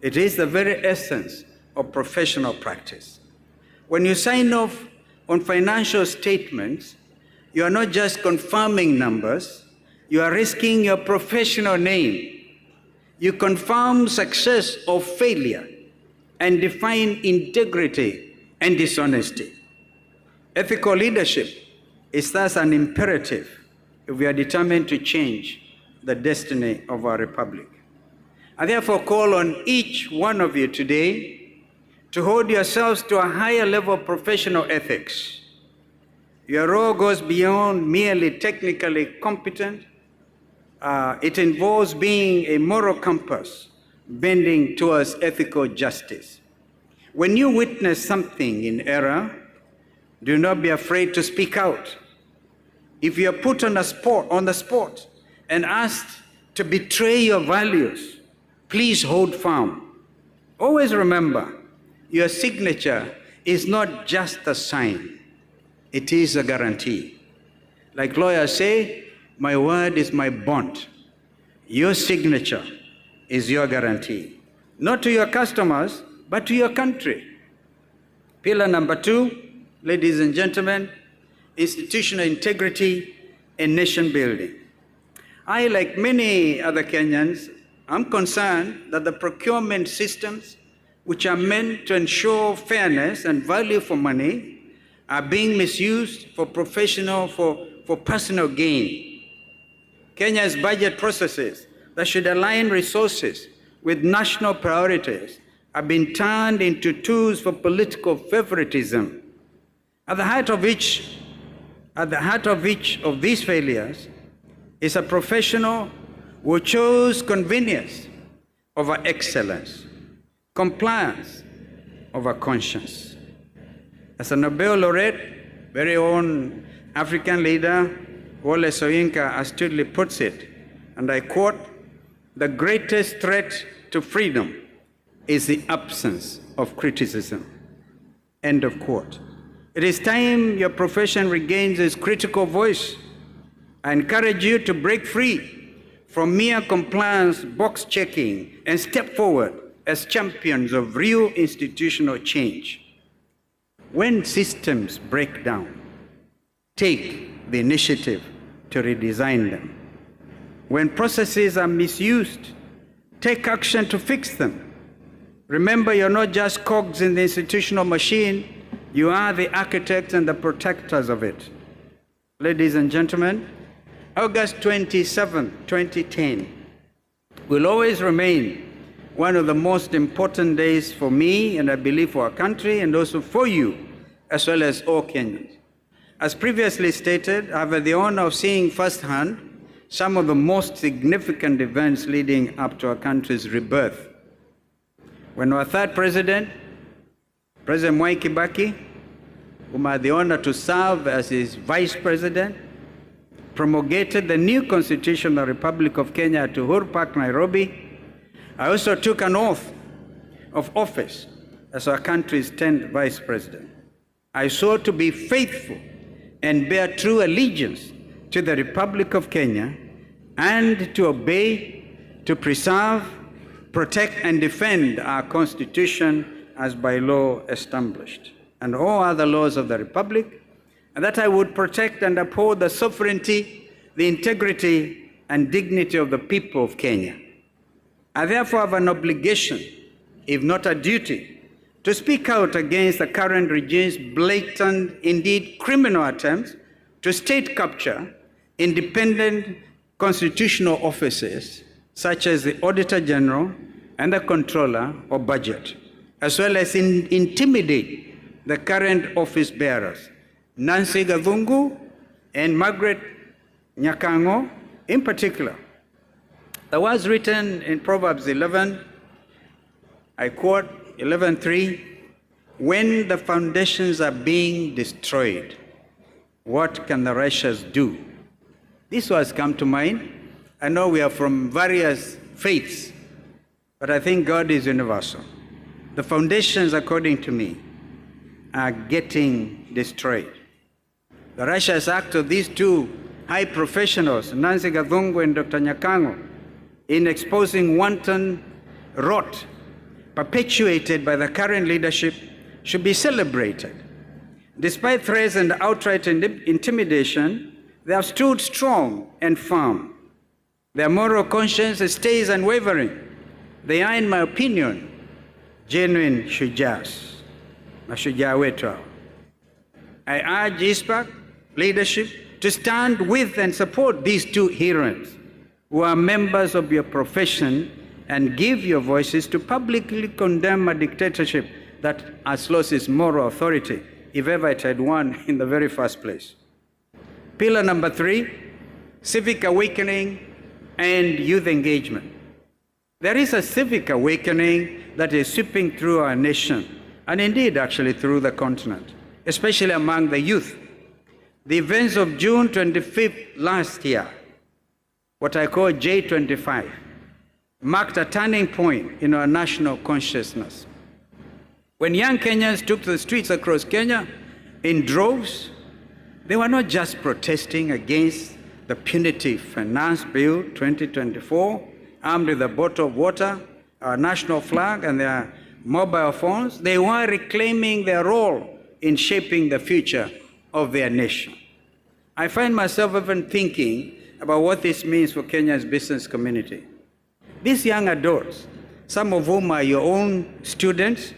It is the very essence of professional practice. When you sign off on financial statements, you are not just confirming numbers, you are risking your professional name. You confirm success or failure and define integrity and dishonesty. Ethical leadership is thus an imperative if we are determined to change the destiny of our republic. I therefore call on each one of you today to hold yourselves to a higher level of professional ethics. Your role goes beyond merely technically competent. It involves being a moral compass bending towards ethical justice. When you witness something in error, do not be afraid to speak out. If you are put on the spot and asked to betray your values, please hold firm. Always remember, your signature is not just a sign, it is a guarantee. Like lawyers say, my word is my bond. Your signature is your guarantee, not to your customers, but to your country. Pillar number 2, ladies and gentlemen, institutional integrity and nation building. I, like many other Kenyans, am concerned that the procurement systems, which are meant to ensure fairness and value for money, are being misused for personal gain. Kenya's budget processes that should align resources with national priorities have been turned into tools for political favoritism. At the heart of each of these failures is a professional who chose convenience over excellence, compliance over conscience. As a Nobel laureate, very own African leader, Wole Soyinka astutely puts it, and I quote, "The greatest threat to freedom is the absence of criticism." End of quote. It is time your profession regains its critical voice. I encourage you to break free from mere compliance, box checking, and step forward as champions of real institutional change. When systems break down, take the initiative to redesign them. When processes are misused, take action to fix them. Remember, you're not just cogs in the institutional machine, you are the architects and the protectors of it. Ladies and gentlemen, August 27, 2010 will always remain one of the most important days for me, and I believe for our country, and also for you, as well as all Kenyans. As previously stated, I have the honor of seeing firsthand some of the most significant events leading up to our country's rebirth. When our third president, President Mwai Kibaki, whom I had the honor to serve as his vice president, promulgated the new Constitutional Republic of Kenya at Uhuru Park, Nairobi, I also took an oath of office as our country's 10th vice president. I swore to be faithful and bear true allegiance to the Republic of Kenya and to obey, to preserve, protect, and defend our Constitution as by law established, and all other laws of the Republic, and that I would protect and uphold the sovereignty, the integrity, and dignity of the people of Kenya. I therefore have an obligation, if not a duty, to speak out against the current regime's blatant, indeed criminal attempts to state capture independent constitutional offices such as the Auditor General and the Controller of Budget, as well as intimidate the current office bearers, Nancy Gavungu and Margaret Nyakango in particular. There was written in Proverbs 11, I quote 11:3, when the foundations are being destroyed, what can the righteous do? This was come to mind. I know we are from various faiths, but I think God is universal. The foundations, according to me, are getting destroyed. The righteous act of these two high professionals, Nancy Gathungu and Dr. Nyakango, in exposing wanton rot perpetuated by the current leadership should be celebrated. Despite threats and outright intimidation, they have stood strong and firm. Their moral conscience stays unwavering. They are, in my opinion, genuine shujas, mashujaa wetu hao. I urge ISPAC leadership to stand with and support these two heroes who are members of your profession and give your voices to publicly condemn a dictatorship that has lost its moral authority, if ever it had one in the very first place. Pillar number 3, civic awakening and youth engagement. There is a civic awakening that is sweeping through our nation, and indeed actually through the continent, especially among the youth. The events of June 25th last year, what I call J25, marked a turning point in our national consciousness. When young Kenyans took to the streets across Kenya in droves, they were not just protesting against the punitive Finance Bill 2024, armed with a bottle of water, our national flag, and their mobile phones. They were reclaiming their role in shaping the future of their nation. I find myself even thinking about what this means for Kenya's business community. These young adults, some of whom are your own students,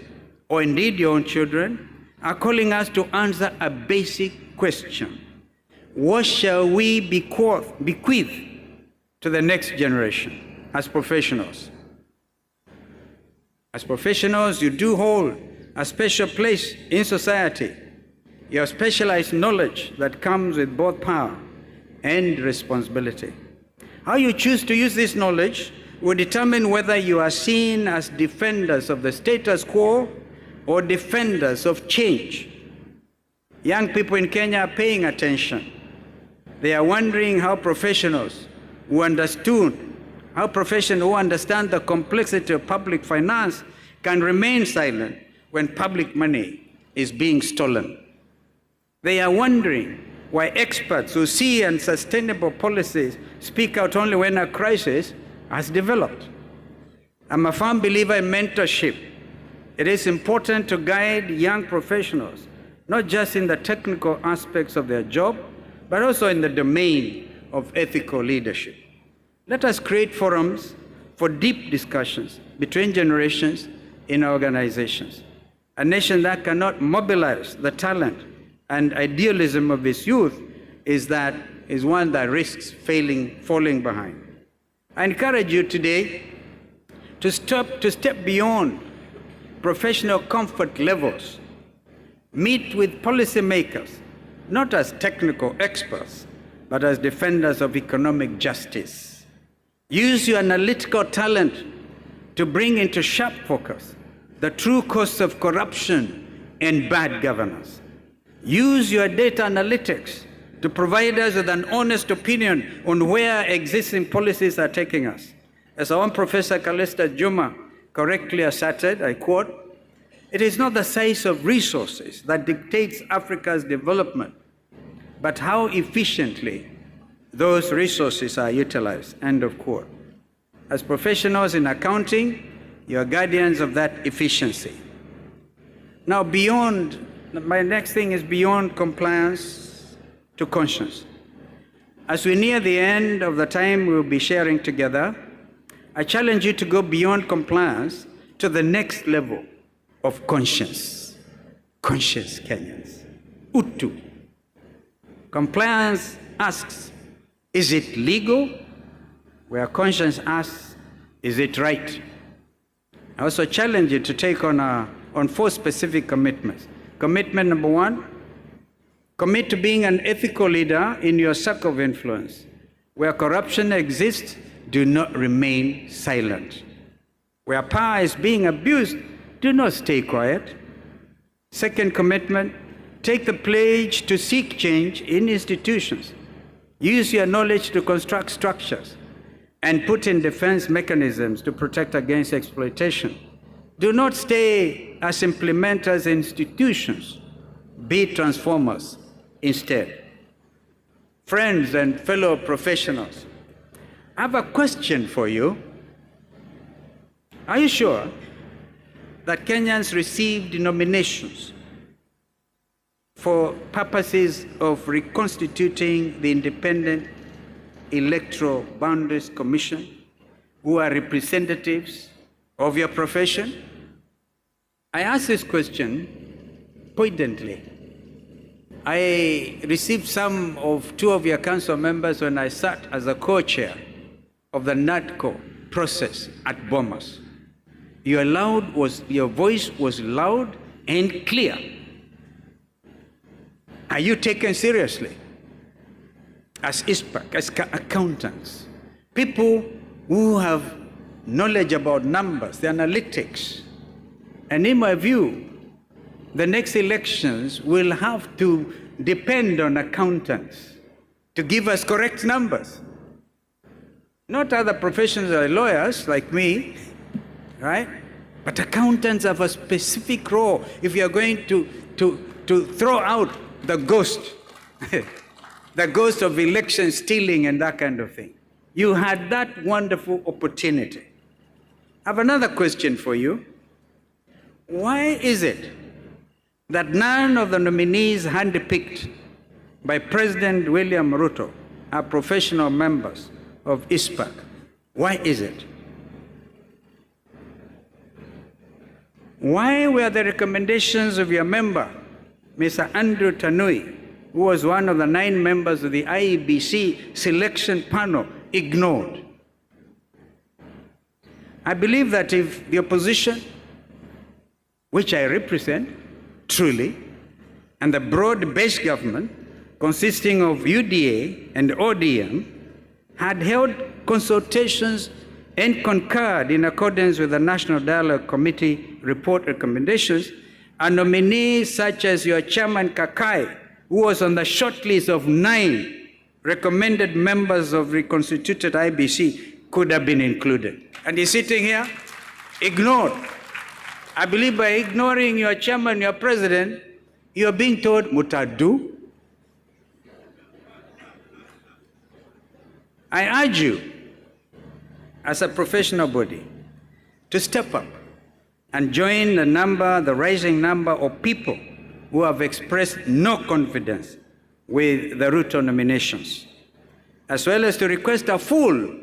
or indeed your own children, are calling us to answer a basic question. What shall we bequeath to the next generation as professionals? As professionals, you do hold a special place in society. You have specialized knowledge that comes with both power and responsibility. How you choose to use this knowledge will determine whether you are seen as defenders of the status quo or defenders of change. Young people in Kenya are paying attention. They are wondering how professionals who understand the complexity of public finance can remain silent when public money is being stolen. They are wondering why experts who see unsustainable policies speak out only when a crisis has developed. I'm a firm believer in mentorship. It is important to guide young professionals, not just in the technical aspects of their job, but also in the domain of ethical leadership. Let us create forums for deep discussions between generations in organizations. A nation that cannot mobilize the talent and idealism of its youth is one that risks falling behind. I encourage you today to step beyond professional comfort levels. Meet with policymakers, not as technical experts, but as defenders of economic justice. Use your analytical talent to bring into sharp focus the true costs of corruption and bad governance. Use your data analytics to provide us with an honest opinion on where existing policies are taking us. As our own Professor Callista Juma correctly asserted, I quote, "It is not the size of resources that dictates Africa's development, but how efficiently those resources are utilized," end of quote. As professionals in accounting, you are guardians of that efficiency. Now my next thing is beyond compliance to conscience. As we near the end of the time we'll be sharing together, I challenge you to go beyond compliance to the next level of conscience. Conscious Kenyans. Utu. Compliance asks, is it legal? Where conscience asks, is it right? I also challenge you to take on 4 specific commitments. Commitment number 1, commit to being an ethical leader in your circle of influence. Where corruption exists, do not remain silent. Where power is being abused, do not stay quiet. Second commitment, take the pledge to seek change in institutions. Use your knowledge to construct structures and put in defense mechanisms to protect against exploitation. Do not stay as implementers in institutions, be transformers instead. Friends and fellow professionals, I have a question for you. Are you sure that Kenyans received nominations for purposes of reconstituting the Independent Electoral Boundaries Commission, who are representatives of your profession? I ask this question pointedly. I received some of two of your council members when I sat as a co-chair of the NADCO process at Bomas. Your voice was loud and clear. Are you taken seriously as ISPAC, as accountants, people who have knowledge about numbers, the analytics? And in my view, the next elections will have to depend on accountants to give us correct numbers. Not other professions like lawyers like me, right? But accountants have a specific role if you are going to throw out the ghost, the ghost of election stealing and that kind of thing. You had that wonderful opportunity. I have another question for you. Why is it that none of the nominees handpicked by President William Ruto are professional members of ISPAC? Why is it? Why were the recommendations of your member, Mr. Andrew Tanui, who was one of the 9 members of the IEBC selection panel, ignored? I believe that if the opposition, which I represent truly, and the broad-based government consisting of UDA and ODM had held consultations and concurred in accordance with the National Dialogue Committee report recommendations, a nominee such as your chairman Kakai, who was on the short list of 9 recommended members of reconstituted IBC, could have been included. And he's sitting here, ignored. I believe by ignoring your chairman, your president, you're being told, Mutadu. I urge you, as a professional body, to step up and join the rising number of people who have expressed no confidence with the Ruto nominations, as well as to request a full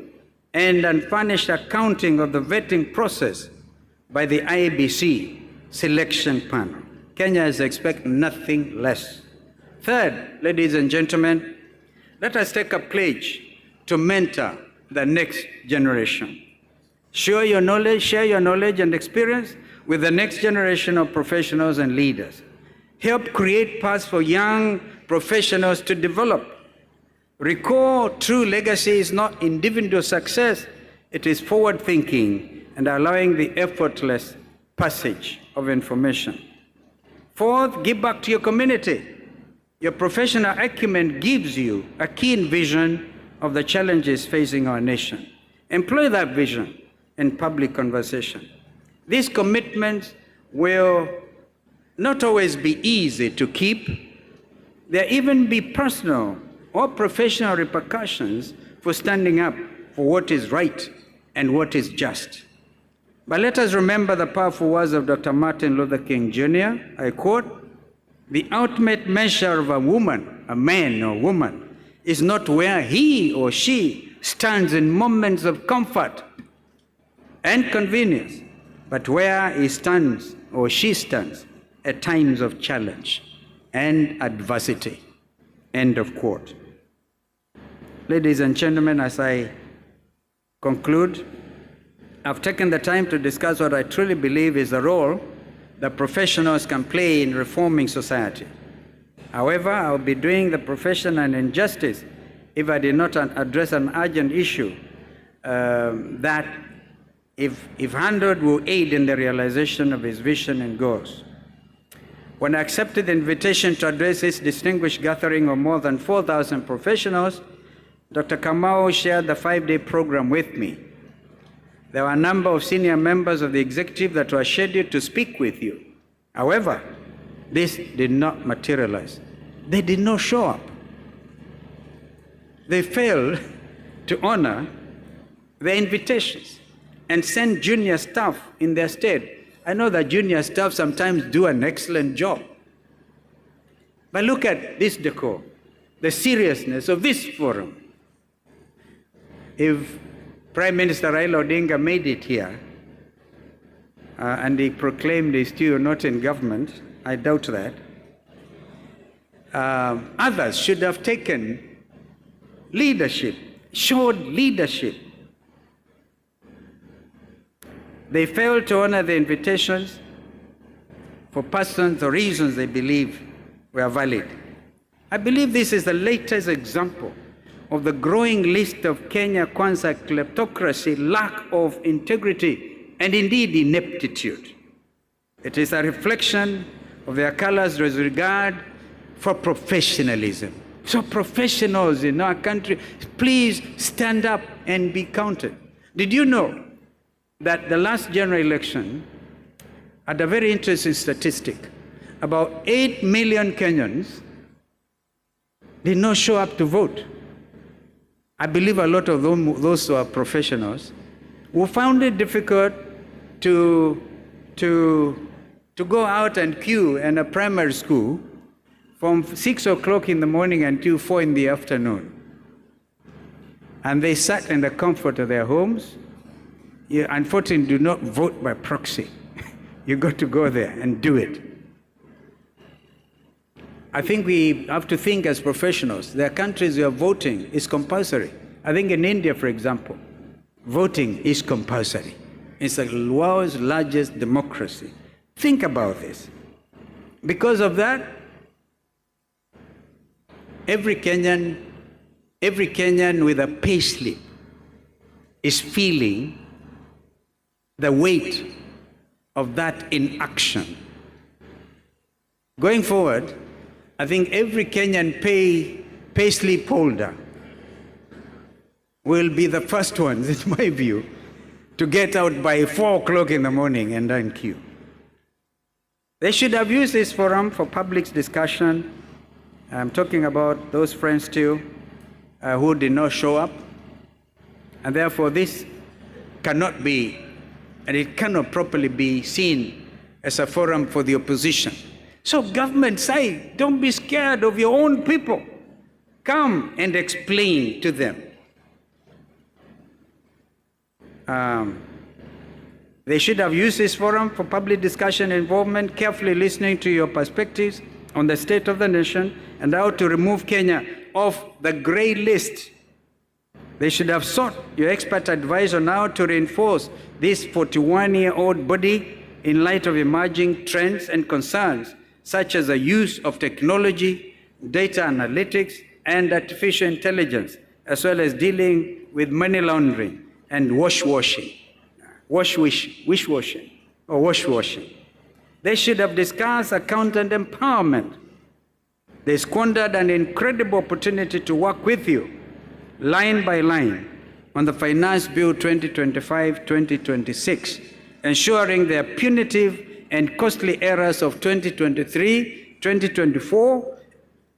and unfurnished accounting of the vetting process by the IEBC selection panel. Kenyans expect nothing less. Third, ladies and gentlemen, let us take a pledge to mentor the next generation. Share your knowledge and experience with the next generation of professionals and leaders. Help create paths for young professionals to develop. Recall, true legacy is not individual success, it is forward thinking and allowing the effortless passage of information. Fourth, give back to your community. Your professional acumen gives you a keen vision of the challenges facing our nation. Employ that vision in public conversation. These commitments will not always be easy to keep. There even be personal or professional repercussions for standing up for what is right and what is just. But let us remember the powerful words of Dr. Martin Luther King Jr. I quote, "The ultimate measure of a woman, a man or woman, is not where he or she stands in moments of comfort and convenience, but where he stands or she stands at times of challenge and adversity." End of quote. Ladies and gentlemen, as I conclude, I've taken the time to discuss what I truly believe is the role that professionals can play in reforming society. However, I would be doing the profession an injustice if I did not address an urgent issue that, if handled, will aid in the realization of his vision and goals. When I accepted the invitation to address this distinguished gathering of more than 4,000 professionals, Dr. Kamau shared the 5-day program with me. There were a number of senior members of the executive that were scheduled to speak with you. However, this did not materialize. They did not show up. They failed to honor their invitations and send junior staff in their stead. I know that junior staff sometimes do an excellent job. But look at this decor, the seriousness of this forum. If Prime Minister Raila Odinga made it here, and he proclaimed he's still not in government, I doubt that, others should have taken leadership, showed leadership. They failed to honor the invitations for persons or reasons they believe were valid. I believe this is the latest example of the growing list of Kenya Kwanza kleptocracy, lack of integrity, and indeed ineptitude. It is a reflection of their callous disregard for professionalism. So professionals in our country, please stand up and be counted. Did you know that the last general election had a very interesting statistic? About 8 million Kenyans did not show up to vote. I believe a lot of them, those who are professionals, who found it difficult to go out and queue in a primary school from 6 o'clock in the morning until 4 in the afternoon. And they sat in the comfort of their homes. You unfortunately do not vote by proxy. You got to go there and do it. I think we have to think as professionals. There are countries where voting is compulsory. I think in India, for example, voting is compulsory. It's the world's largest democracy. Think about this. Because of that, every Kenyan with a payslip is feeling the weight of that inaction. Going forward, I think every Kenyan payslip holder will be the first ones, in my view, to get out by 4 o'clock in the morning and then queue. They should have used this forum for public discussion. I'm talking about those friends too who did not show up. And therefore this cannot be, and it cannot properly be seen as a forum for the opposition. So government side, don't be scared of your own people. Come and explain to them. They should have used this forum for public discussion and involvement, carefully listening to your perspectives on the state of the nation and how to remove Kenya off the grey list. They should have sought your expert advice on how to reinforce this 41-year-old body in light of emerging trends and concerns, such as the use of technology, data analytics, and artificial intelligence, as well as dealing with money laundering and wish-washing. They should have discussed accountant empowerment. They squandered an incredible opportunity to work with you, line by line, on the Finance Bill 2025-2026, ensuring their punitive and costly errors of 2023, 2024,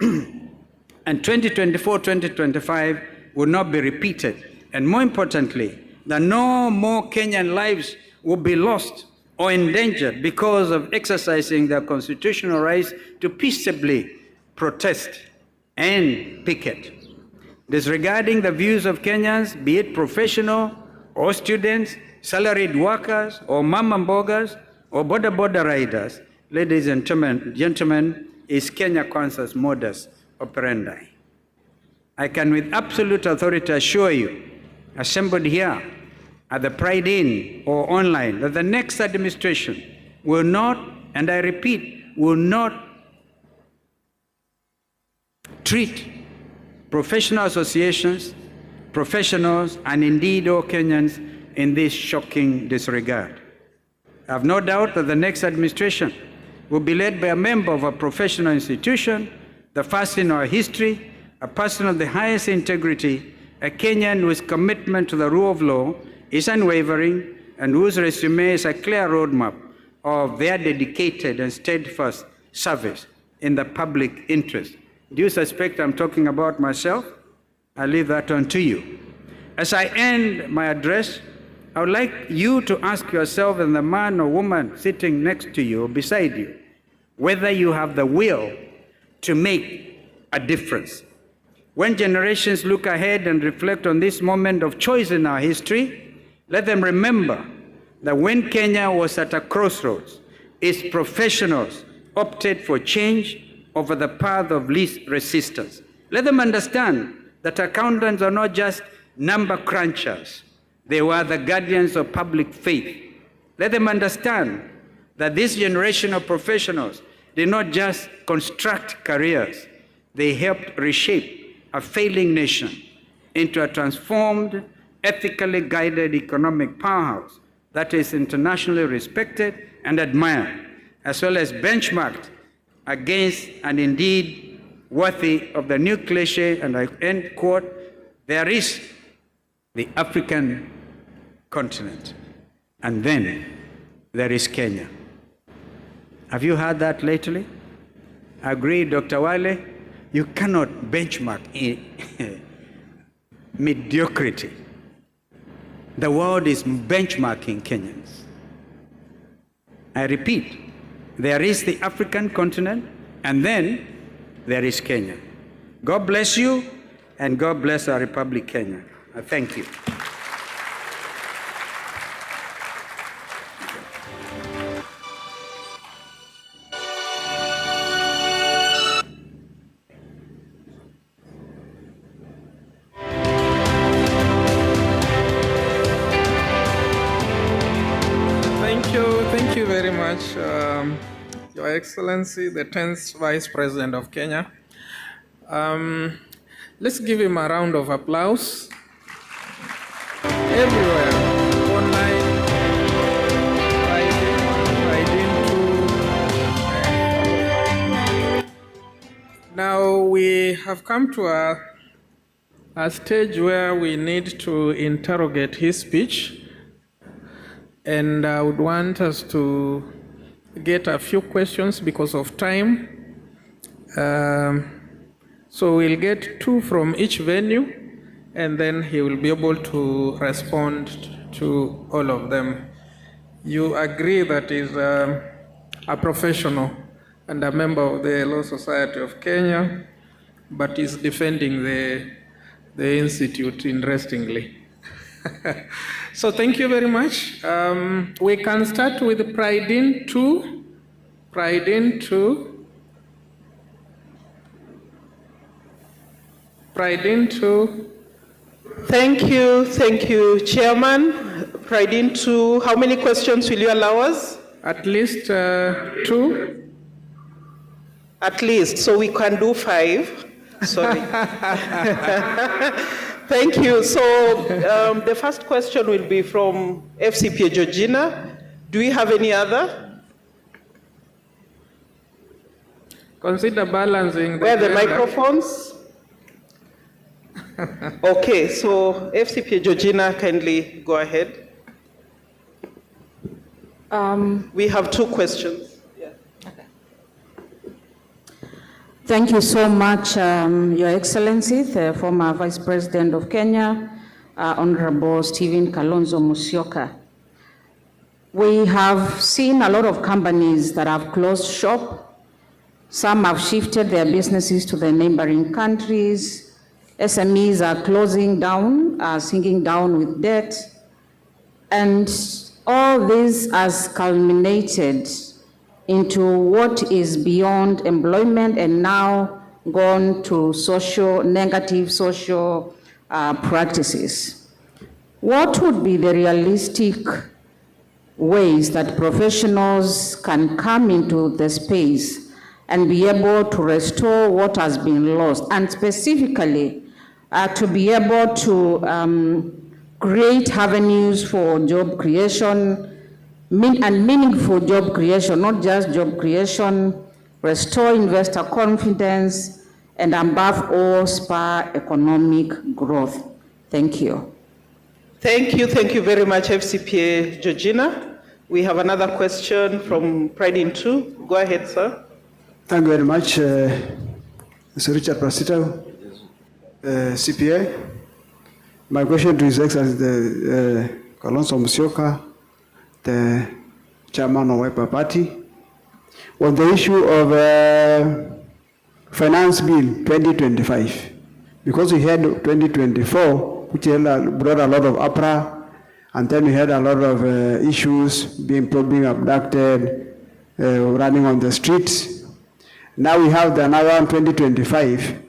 and 2024-2025 will not be repeated. And more importantly, that no more Kenyan lives will be lost or endangered because of exercising their constitutional rights to peaceably protest and picket. Disregarding the views of Kenyans, be it professional or students, salaried workers or mama mbogas or border riders, ladies and gentlemen, is Kenya Kwanza's modus operandi. I can with absolute authority assure you, assembled here at the Pride Inn or online, that the next administration will not, and I repeat, will not treat professional associations, professionals, and indeed all Kenyans in this shocking disregard. I have no doubt that the next administration will be led by a member of a professional institution, the first in our history, a person of the highest integrity, a Kenyan whose commitment to the rule of law is unwavering and whose resume is a clear roadmap of their dedicated and steadfast service in the public interest. Do you suspect I'm talking about myself? I leave that on to you. As I end my address, I would like you to ask yourself and the man or woman sitting next to you or beside you, whether you have the will to make a difference. When generations look ahead and reflect on this moment of choice in our history, let them remember that when Kenya was at a crossroads, its professionals opted for change over the path of least resistance. Let them understand that accountants are not just number crunchers. They were the guardians of public faith. Let them understand that this generation of professionals did not just construct careers, they helped reshape a failing nation into a transformed, ethically guided economic powerhouse that is internationally respected and admired, as well as benchmarked against and indeed worthy of the new cliche, and I end quote, there is the African continent, and then there is Kenya. Have you heard that lately? I agree, Dr. Wale, you cannot benchmark mediocrity. The world is benchmarking Kenyans. I repeat, there is the African continent, and then there is Kenya. God bless you, and God bless our Republic, Kenya. I thank you. Thank you very much, Your Excellency, the 10th Vice President of Kenya. Let's give him a round of applause. Everywhere, online, now we have come to a stage where we need to interrogate his speech. And I would want us to get a few questions because of time. So we'll get 2 from each venue, and then he will be able to respond to all of them. You agree that he's a professional and a member of the Law Society of Kenya, but is defending the institute, interestingly. So thank you very much. We can start with Pridin 2. Pridin 2. Pridin 2. Thank you, Chairman. Pridin 2, how many questions will you allow us? At least 2. At least, so we can do 5. Sorry. Thank you. So the first question will be from FCPA Georgina. Do we have any other? Consider balancing. Where are the microphones? Okay, so FCPA Georgina, kindly go ahead. We have 2 questions. Thank you so much, Your Excellency, the former Vice President of Kenya, Honorable Stephen Kalonzo Musyoka. We have seen a lot of companies that have closed shop. Some have shifted their businesses to the neighboring countries. SMEs are closing down, sinking down with debt. And all this has culminated into what is beyond employment and now gone to negative social practices. What would be the realistic ways that professionals can come into the space and be able to restore what has been lost, and specifically to be able to create avenues for job creation, and meaningful job creation, not just job creation, restore investor confidence, and above all, spur economic growth. Thank you. Thank you very much, FCPA Georgina. We have another question from Pride in Two. Go ahead, sir. Thank you very much, Mr. Richard Prasito, CPA. My question to His Excellency Kalonzo Musyoka, the chairman of Wiper Party, on the issue of Finance Bill 2025, because we had 2024, which brought a lot of uproar, and then we had a lot of issues, people being abducted, running on the streets. Now we have another one, 2025.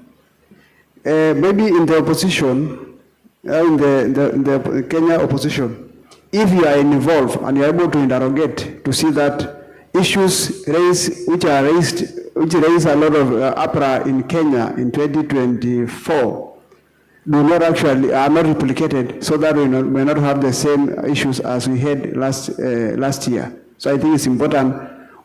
Maybe in the opposition, in the Kenya opposition, if you are involved and you are able to interrogate to see that issues which raise a lot of uproar in Kenya in 2024 are not replicated, so that we may not have the same issues as we had last year. So I think it's important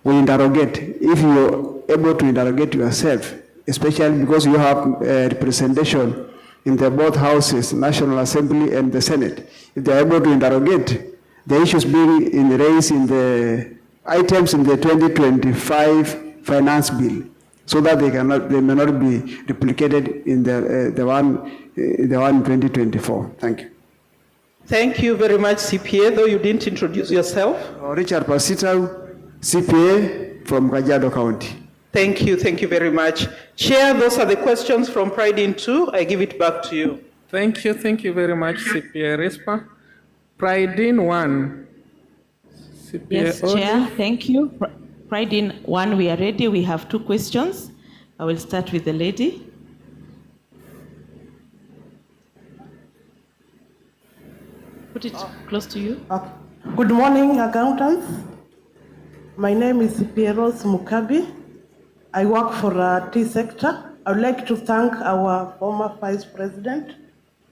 we interrogate. If you're able to interrogate yourself, especially because you have representation in the both houses, National Assembly and the Senate, if they're able to interrogate the issues being raised in the items in the 2025 Finance Bill, so that they may not be replicated in the one in 2024. Thank you. Thank you very much, CPA, though you didn't introduce yourself. Richard Pasitau, CPA from Kajiado County. Thank you very much. Chair, those are the questions from Pride in Two. I give it back to you. Thank you very much, CPA Rispa. Pride in One. CPA Yes, Odi. Chair, thank you. Pride in One, we are ready. We have two questions. I will start with the lady. Put it close to you. Good morning, accountants. My name is Pieros Mukabi. I work for T-Sector. I would like to thank our former Vice President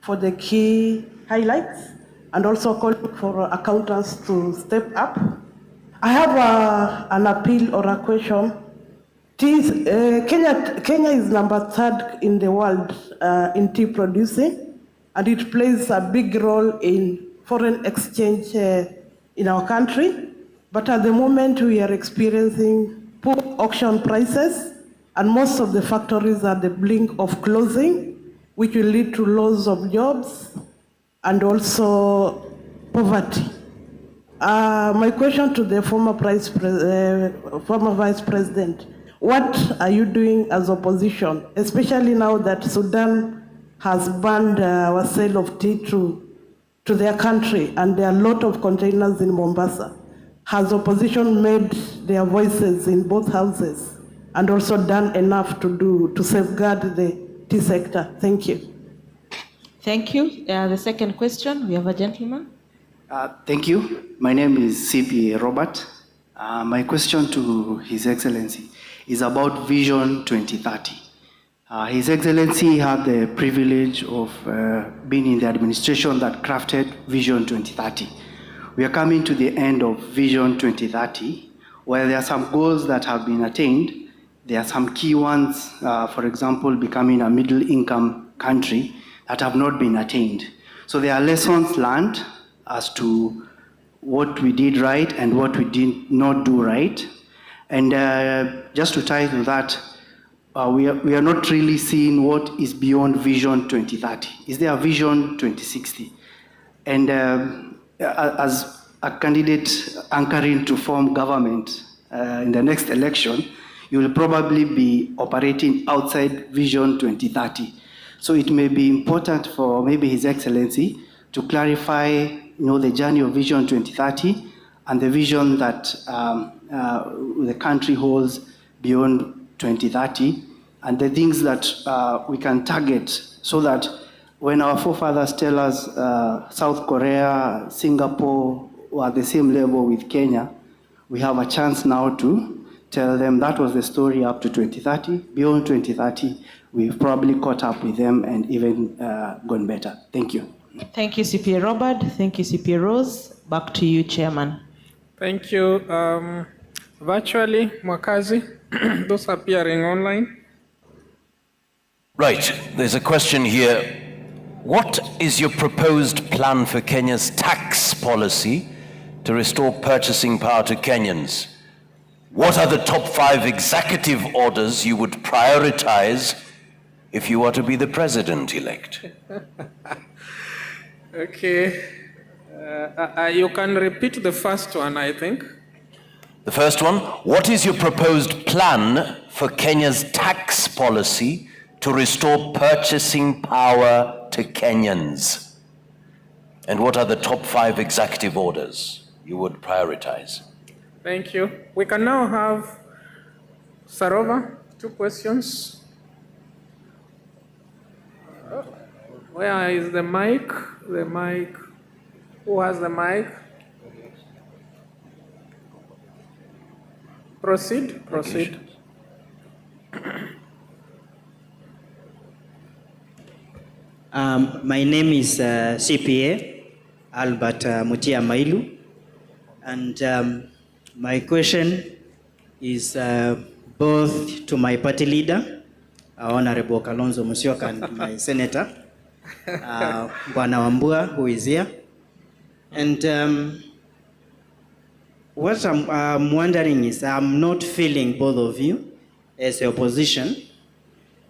for the key highlights and also call for accountants to step up. I have an appeal or a question. Kenya is number 3rd in the world in tea producing, and it plays a big role in foreign exchange in our country. But at the moment, we are experiencing poor auction prices, and most of the factories are at the brink of closing, which will lead to loss of jobs and also poverty. My question to the former Vice President, what are you doing as opposition, especially now that Sudan has banned our sale of tea to their country, and there are a lot of containers in Mombasa? Has opposition made their voices in both houses and also done enough to safeguard the tea sector? Thank you. Thank you. The second question, we have a gentleman. Thank you. My name is CPA Robert. My question to His Excellency is about Vision 2030. His Excellency had the privilege of being in the administration that crafted Vision 2030. We are coming to the end of Vision 2030, where there are some goals that have been attained. There are some key ones, for example, becoming a middle-income country, that have not been attained. So there are lessons learned as to what we did right and what we did not do right. And just to tie to that, we are not really seeing what is beyond Vision 2030. Is there a Vision 2060? And as a candidate anchoring to form government in the next election, you will probably be operating outside Vision 2030. So it may be important for maybe His Excellency to clarify, the journey of Vision 2030 and the vision that the country holds beyond 2030, and the things that we can target, so that when our forefathers tell us South Korea, Singapore were at the same level with Kenya, we have a chance now to tell them that was the story up to 2030. Beyond 2030, we've probably caught up with them and even gone better. Thank you. Thank you, CPA Robert. Thank you, CPA Rose. Back to you, Chairman. Thank you. Virtually, Mwakazi, those appearing online. Right, there's a question here. What is your proposed plan for Kenya's tax policy to restore purchasing power to Kenyans? What are the top 5 executive orders you would prioritize if you were to be the president-elect? Okay. You can repeat the first one, I think. The first one, what is your proposed plan for Kenya's tax policy to restore purchasing power to Kenyans? And what are the top 5 executive orders you would prioritize? Thank you. We can now have Sarova, 2 questions. Where is the mic? The mic. Who has the mic? Proceed, proceed. My name is CPA Albert Mutia Mailu, and my question is both to my party leader, Honorable Kalonzo Musyoka, and my senator, Bwana Wambua, who is here. And what I'm wondering is, I'm not feeling both of you as the opposition,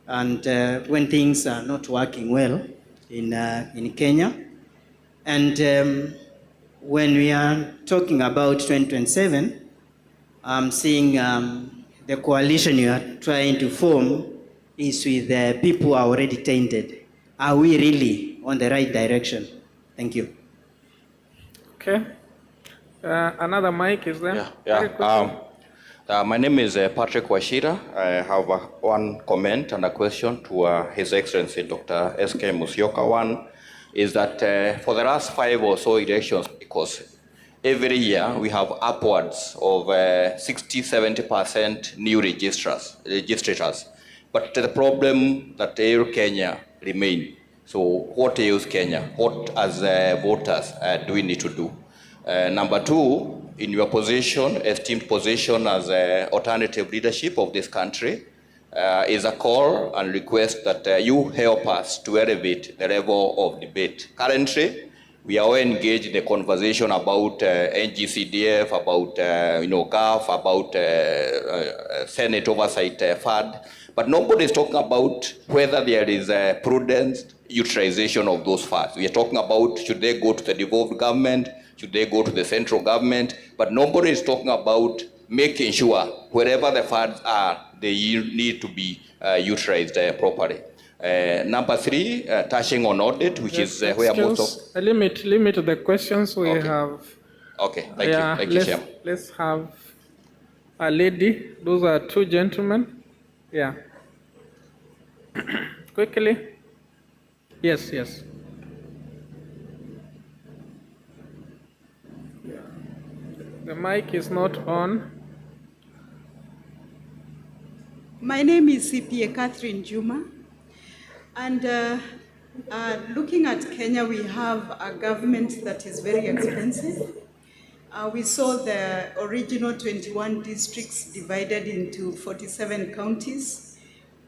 and when things are not working well in Kenya, and when we are talking about 2027, I'm seeing the coalition you are trying to form is with the people who are already tainted. Are we really on the right direction? Thank you. Okay. Another mic is there? My name is Patrick Washira. I have one comment and a question to His Excellency Dr. S.K. Musyoka. One is that for the last 5 or so elections, because every year we have upwards of 60-70% new registrators. But the problem that ails Kenya remain. So what ails Kenya? What as voters do we need to do? Number 2, in your position, esteemed position as alternative leadership of this country, is a call and request that you help us to elevate the level of debate. Currently, we are all engaged in the conversation about NGCDF, about GAF, about Senate Oversight Fund, but nobody is talking about whether there is a prudent utilization of those funds. We are talking about should they go to the devolved government, should they go to the central government, but nobody is talking about making sure wherever the funds are, they need to be utilized properly. Number 3, touching on audit, which is where most of... Limit the questions we have. Okay, thank you. Thank you, Chairman. Let's have a lady. Those are 2 gentlemen. Yeah. Quickly. Yes. The mic is not on. My name is CPA Catherine Juma, and looking at Kenya, we have a government that is very expensive. We saw the original 21 districts divided into 47 counties,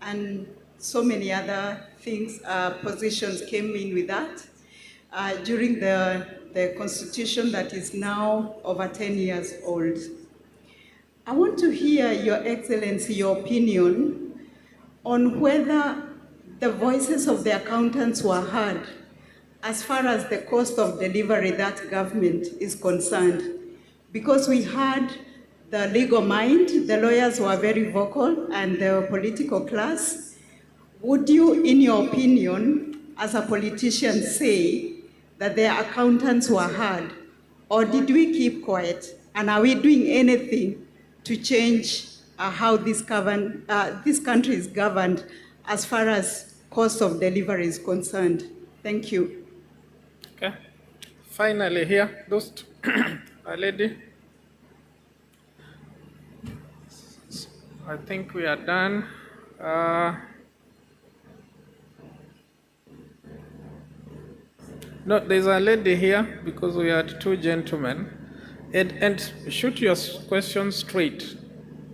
and so many other things, positions came in with that during the constitution that is now over 10 years old. I want to hear, Your Excellency, your opinion on whether the voices of the accountants were heard as far as the cost of delivery that government is concerned. Because we had the legal mind, the lawyers were very vocal, and the political class. Would you, in your opinion, as a politician, say that their accountants were heard, or did we keep quiet? And are we doing anything to change how this country is governed as far as cost of delivery is concerned? Thank you. Okay. Finally here, those two, a lady. I think we are done. No, there's a lady here because we had 2 gentlemen. And shoot your question straight.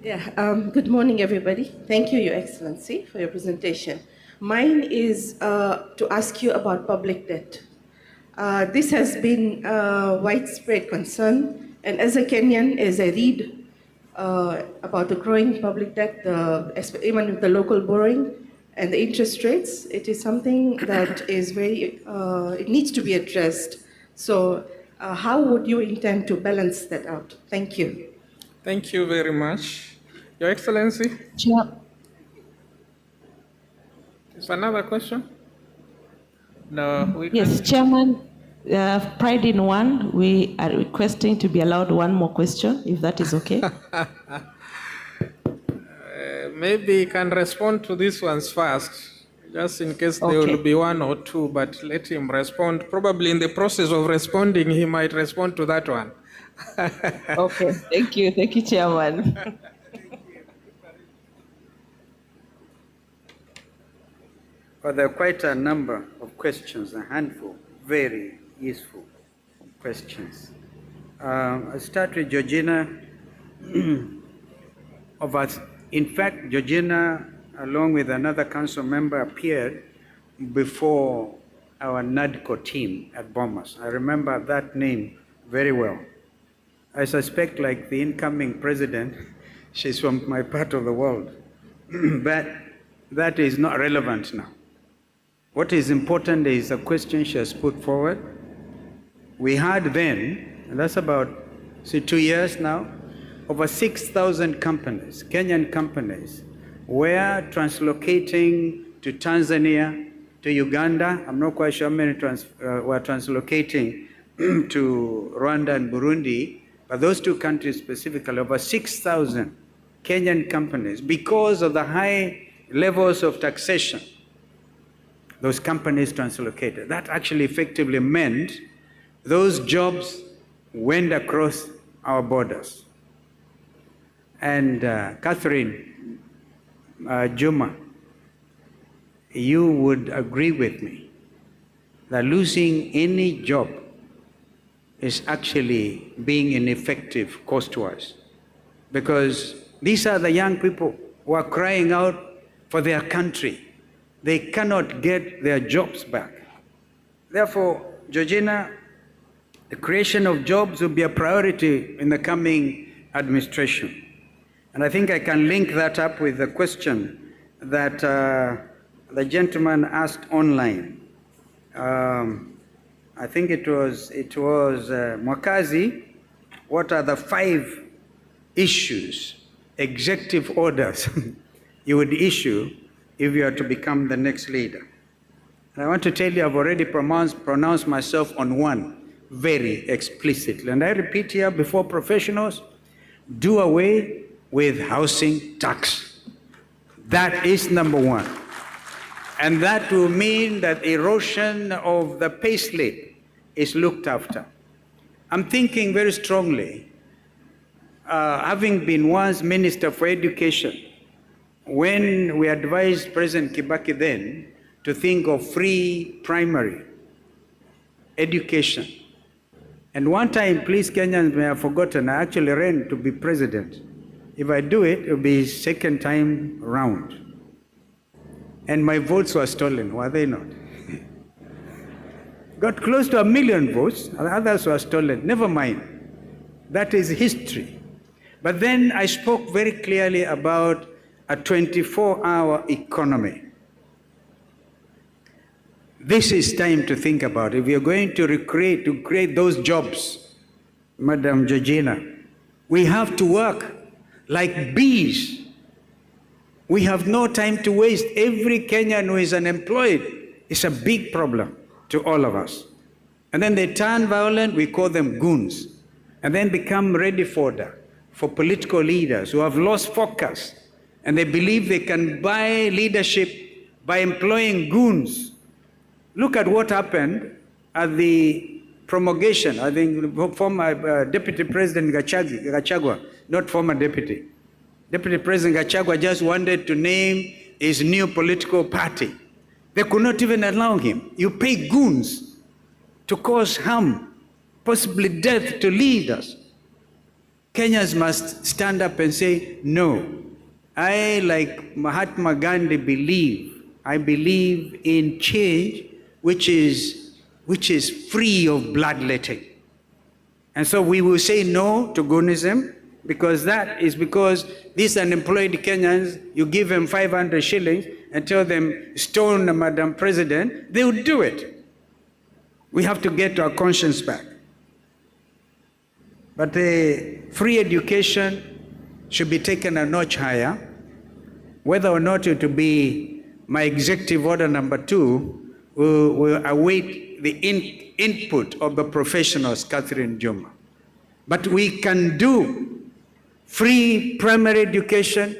Yeah, good morning, everybody. Thank you, Your Excellency, for your presentation. Mine is to ask you about public debt. This has been a widespread concern, and as a Kenyan, as I read about the growing public debt, even with the local borrowing and the interest rates, it is something that is very, it needs to be addressed. So how would you intend to balance that out? Thank you. Thank you very much. Your Excellency? Chair. Is another question? No, we Yes, can... Chairman, pride in one, we are requesting to be allowed one more question, if that is okay. Maybe you can respond to these ones first, just in case there Okay. will be one or two, but let him respond. Probably in the process of responding, he might respond to that one. Okay, thank you, Chairman. Well, there are quite a number of questions, a handful, very useful questions. I'll start with Georgina. In fact, Georgina, along with another council member, appeared before our NADCO team at Bomas. I remember that name very well. I suspect, like the incoming president, she's from my part of the world. But that is not relevant now. What is important is a question she has put forward. We had then, and that's about 2 years now, over 6,000 companies, Kenyan companies, were translocating to Tanzania, to Uganda. I'm not quite sure how many were translocating to Rwanda and Burundi, but those two countries specifically, over 6,000 Kenyan companies, because of the high levels of taxation, those companies translocated. That actually effectively meant those jobs went across our borders. And Catherine Juma, you would agree with me that losing any job is actually being ineffective cost-wise, because these are the young people who are crying out for their country. They cannot get their jobs back. Therefore, Georgina, the creation of jobs will be a priority in the coming administration. And I think I can link that up with the question that the gentleman asked online. I think it was Mwakazi. What are the 5 issues, executive orders you would issue if you are to become the next leader? And I want to tell you, I've already pronounced myself on one very explicitly. And I repeat here before professionals, do away with housing tax. That is number 1. And that will mean that erosion of the payslip is looked after. I'm thinking very strongly, having been once Minister for Education, when we advised President Kibaki then to think of free primary education. And one time, please Kenyans may have forgotten, I actually ran to be president. If I do it, it will be 2nd time round. And my votes were stolen, were they not? Got close to 1 million votes, others were stolen. Never mind. That is history. But then I spoke very clearly about a 24-hour economy. This is time to think about. If we are going to create those jobs, Madam Georgina, we have to work like bees. We have no time to waste. Every Kenyan who is unemployed is a big problem to all of us. And then they turn violent, we call them goons, and then become ready for political leaders who have lost focus, and they believe they can buy leadership by employing goons. Look at what happened at the promulgation. I think former Deputy President Gachagua, not former deputy. Deputy President Gachagua just wanted to name his new political party. They could not even allow him. You pay goons to cause harm, possibly death to leaders. Kenyans must stand up and say, no. I, like Mahatma Gandhi, I believe in change which is free of bloodletting. And so we will say no to Gunism, because these unemployed Kenyans, you give them 500 shillings and tell them, stone Madam President, they will do it. We have to get our conscience back. But the free education should be taken a notch higher. Whether or not it will be my executive order number 2, will await the input of the professionals, Catherine Juma. But we can do free primary education,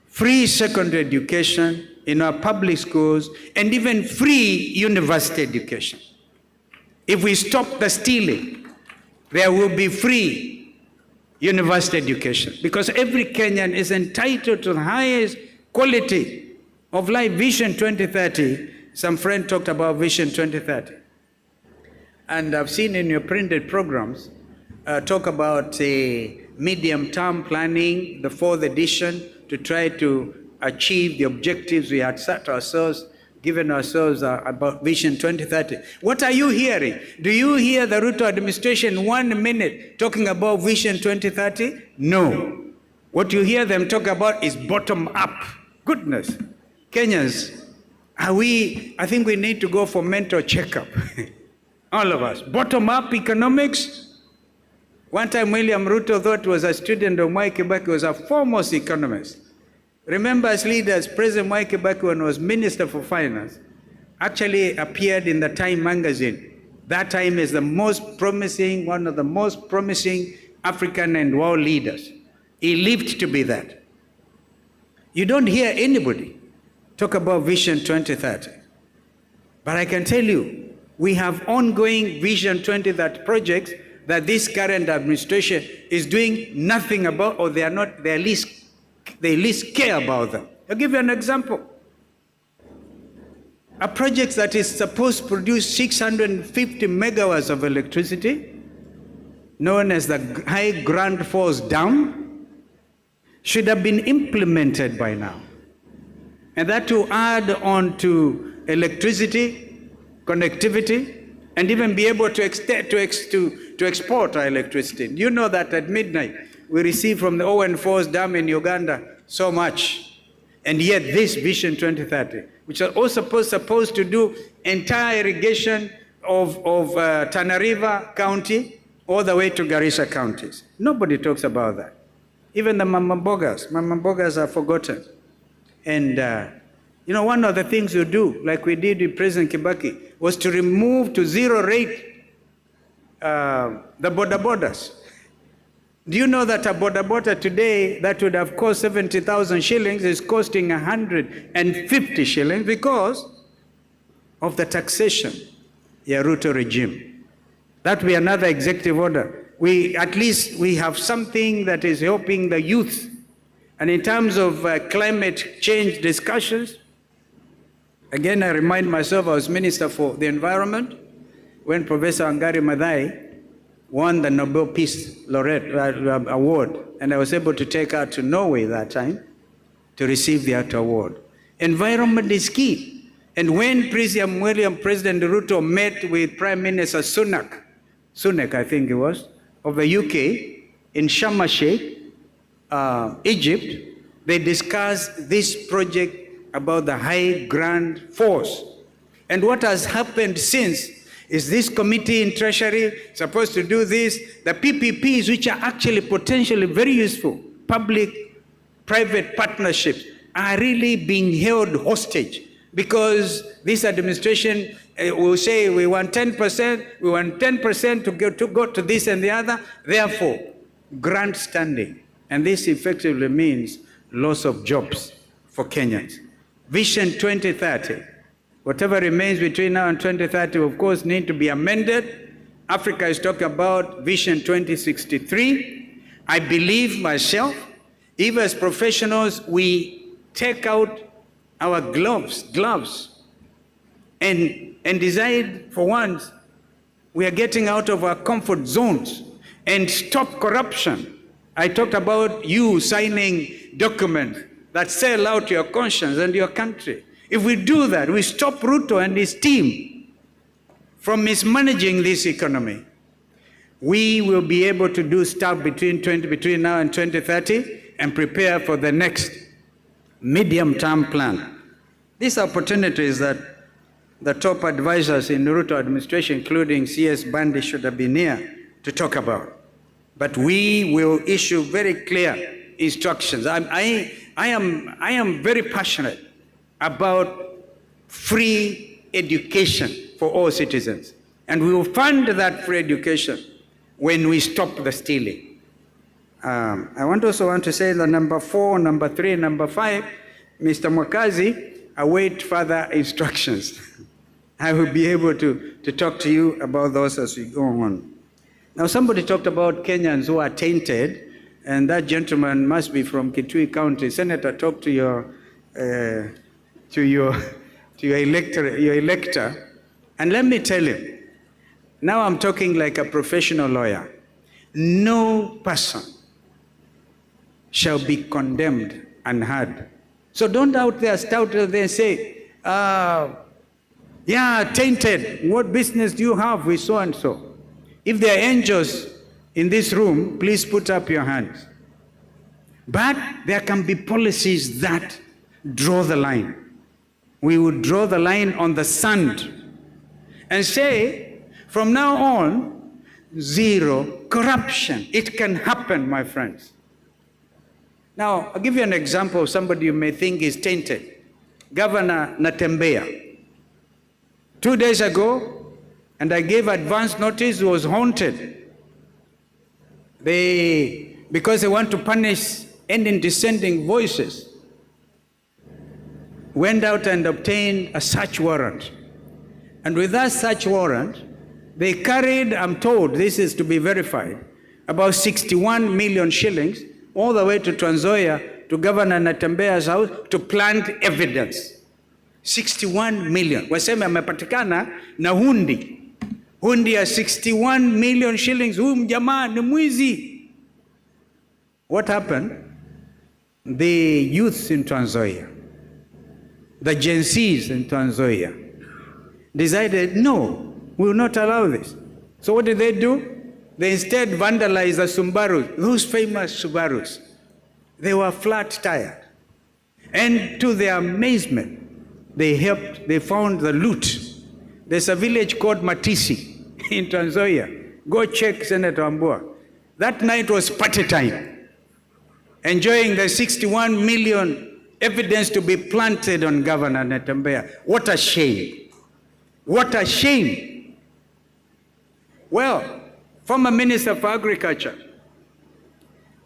free secondary education in our public schools, and even free university education. If we stop the stealing, there will be free university education, because every Kenyan is entitled to the highest quality of life. Vision 2030, some friend talked about Vision 2030. And I've seen in your printed programs, talk about medium-term planning, the 4th edition, to try to achieve the objectives we had set ourselves, given ourselves about Vision 2030. What are you hearing? Do you hear the Ruto administration 1 minute talking about Vision 2030? No. What you hear them talk about is bottom-up. Goodness. Kenyans, I think we need to go for mental checkup. All of us. Bottom-up economics. One time William Ruto thought was a student of Mwai Kibaki, was a foremost economist. Remember, as leaders, President Mwai Kibaki, when he was Minister for Finance, actually appeared in the Time magazine. That time is the most promising, one of the most promising African and world leaders. He lived to be that. You don't hear anybody talk about Vision 2030. But I can tell you, we have ongoing Vision 2030 projects that this current administration is doing nothing about, or they least care about them. I'll give you an example. A project that is supposed to produce 650 megawatts of electricity, known as the High Grand Falls Dam, should have been implemented by now. And that to add on to electricity, connectivity, and even be able to export our electricity. You know that at midnight, we receive from the Owen Falls Dam in Uganda so much. And yet this Vision 2030, which are also supposed to do entire irrigation of Tana River County all the way to Garissa counties. Nobody talks about that. Even the Mama Mbogas are forgotten. And one of the things you do, like we did with President Kibaki, was to remove to zero rate the boda. Do you know that a boda today that would have cost 70,000 shillings is costing 150 shillings because of the taxation, Ruto regime? That will be another executive order. At least we have something that is helping the youth. And in terms of climate change discussions, again, I remind myself I was Minister for the Environment when Professor Wangari Maathai won the Nobel Peace Laureate Award, and I was able to take her to Norway that time to receive that award. Environment is key. And when President Ruto met with Prime Minister Sunak, I think it was, of the UK, in Sharm el-Sheikh, Egypt, they discussed this project about the High Grand Falls. And what has happened since is this committee in Treasury supposed to do this. The PPPs, which are actually potentially very useful, public-private partnerships, are really being held hostage because this administration will say we want 10%, we want 10% to go to this and the other, therefore, grant standing. And this effectively means loss of jobs for Kenyans. Vision 2030, whatever remains between now and 2030, of course, need to be amended. Africa is talking about Vision 2063. I believe myself, even as professionals, we take out our gloves and decide for once we are getting out of our comfort zones and stop corruption I talked about you signing documents that sell out your conscience and your country. If we do that, we stop Ruto and his team from mismanaging this economy, we will be able to do stuff between now and 2030 and prepare for the next medium-term plan. These opportunities that the top advisors in the Ruto administration, including CS Bandi, should have been here to talk about. But we will issue very clear instructions. I am very passionate about free education for all citizens. And we will fund that free education when we stop the stealing. I also want to say that number 4, number 3, number 5, Mr. Mwakazi, await further instructions. I will be able to talk to you about those as we go on. Now, somebody talked about Kenyans who are tainted, and that gentleman must be from Kitui County. Senator, talk to your elector, and let me tell him, now I'm talking like a professional lawyer. No person shall be condemned unheard. So don't out there start there and say, yeah, tainted, what business do you have with so and so? If there are angels in this room, please put up your hands. But there can be policies that draw the line. We would draw the line on the sand and say, from now on, zero corruption. It can happen, my friends. Now, I'll give you an example of somebody you may think is tainted. Governor Natembeya. 2 days ago, and I gave advance notice, was haunted. Because they want to punish any dissenting voices, went out and obtained a search warrant. And with that search warrant, they carried, I'm told, this is to be verified, about 61 million shillings all the way to Trans Nzoia, to Governor Natembeya's house, to plant evidence. 61 million. Waseme amepatikana na hundi. Hundi ya 61 million shillings. Huyu mjamaa ni mwizi. What happened? The youths in Trans Nzoia, the Gen Zs in Trans Nzoia, decided, no, we will not allow this. So what did they do? They instead vandalized the Subarus, those famous Subarus. They were flat tired. And to their amazement, they found the loot. There's a village called Matisi in Trans Nzoia. Go check Senator Ambua. That night was party time, enjoying the 61 million evidence to be planted on Governor Natembeya. What a shame. What a shame. Well, former Minister for Agriculture,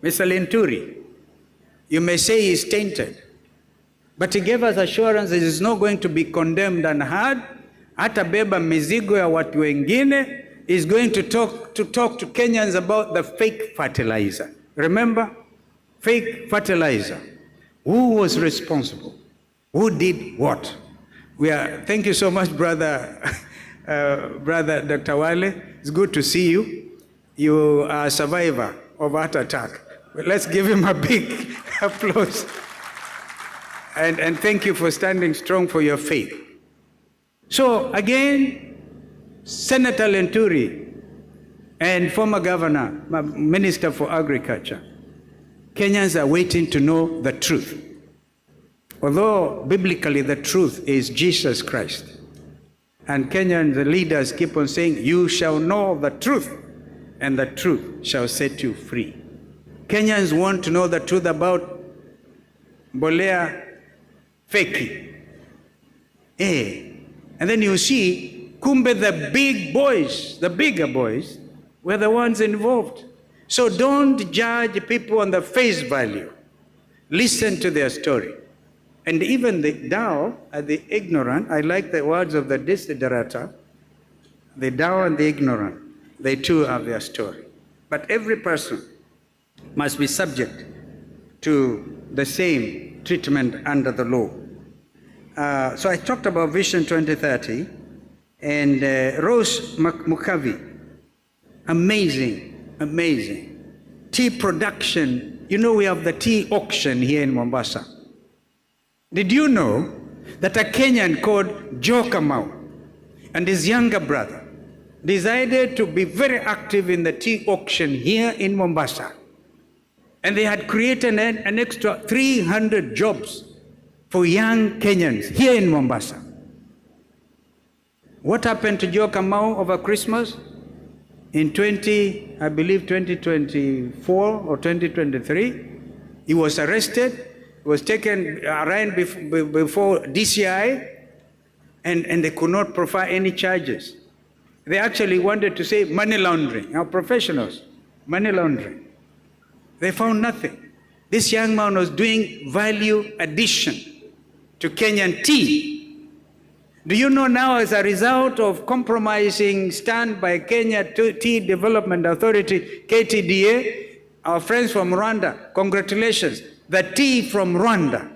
Mr. Linturi, you may say he's tainted, but he gave us assurance that he's not going to be condemned unheard. Hata beba mizigo ya watu wengine. Is going to talk to Kenyans about the fake fertilizer. Remember? Fake fertilizer. Who was responsible? Who did what? Thank you so much, brother Dr. Wale. It's good to see you. You are a survivor of heart attack. Well, let's give him a big applause. And thank you for standing strong for your faith. So again, Senator Linturi and former Governor, Minister for Agriculture, Kenyans are waiting to know the truth. Although biblically the truth is Jesus Christ. And Kenyan leaders keep on saying, you shall know the truth, and the truth shall set you free. Kenyans want to know the truth about Mbolea feki. And then you see, kumbe the big boys, the bigger boys, were the ones involved. So don't judge people on the face value. Listen to their story. And even the Dao, the ignorant, I like the words of the Desiderata, the Dao and the ignorant, they too have their story. But every person must be subject to the same treatment under the law. So I talked about Vision 2030, and Rose Mukavi, amazing. tea production, you know we have the tea auction here in Mombasa. Did you know that a Kenyan called Joe Kamau and his younger brother decided to be very active in the tea auction here in Mombasa? And they had created an extra 300 jobs for young Kenyans here in Mombasa. What happened to Joe Kamau over Christmas? In 2024 or 2023, he was arrested, was taken around before DCI, and they could not provide any charges. They actually wanted to say money laundering, our professionals, money laundering. They found nothing. This young man was doing value addition to Kenyan tea. Do you know now, as a result of compromising stand by Kenya Tea Development Authority, KTDA, our friends from Rwanda, congratulations, the tea from Rwanda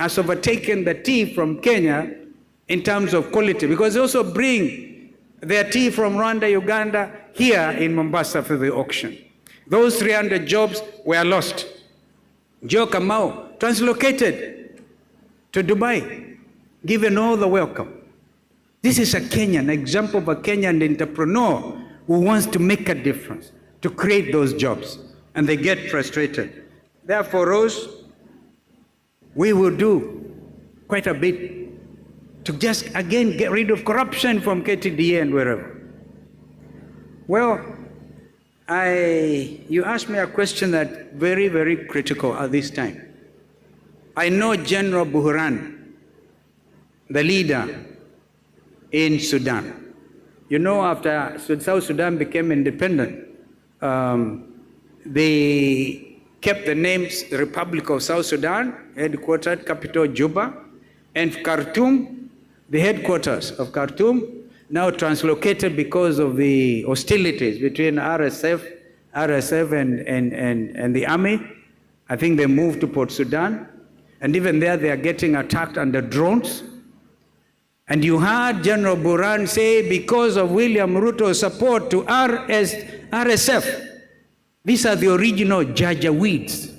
has overtaken the tea from Kenya in terms of quality, because they also bring their tea from Rwanda, Uganda, here in Mombasa for the auction. Those 300 jobs were lost. Joe Kamau translocated to Dubai, given all the welcome. This is a Kenyan example of a Kenyan entrepreneur who wants to make a difference, to create those jobs, and they get frustrated. Therefore, Rose, we will do quite a bit to just again get rid of corruption from KTDA and wherever. Well, you asked me a question that's very, very critical at this time. I know General Buhran, the leader in Sudan. You know, after South Sudan became independent, they kept the names the Republic of South Sudan, headquartered, capital Juba, and Khartoum, the headquarters of Khartoum, now translocated because of the hostilities between RSF and the army. I think they moved to Port Sudan, and even there they are getting attacked under drones. And you heard General Buran say, because of William Ruto's support to RSF, these are the original Janjaweeds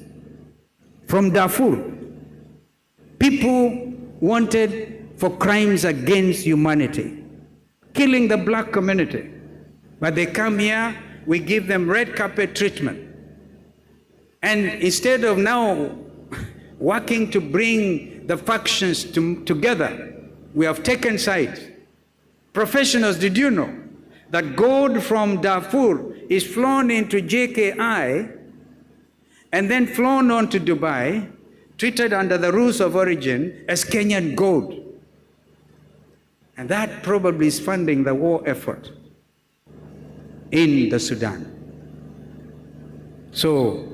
from Darfur. People wanted for crimes against humanity, killing the black community. But they come here, we give them red carpet treatment. And instead of now working to bring the factions together, we have taken sides. Professionals, did you know that gold from Darfur is flown into JKI and then flown on to Dubai, treated under the rules of origin as Kenyan gold? And that probably is funding the war effort in the Sudan. So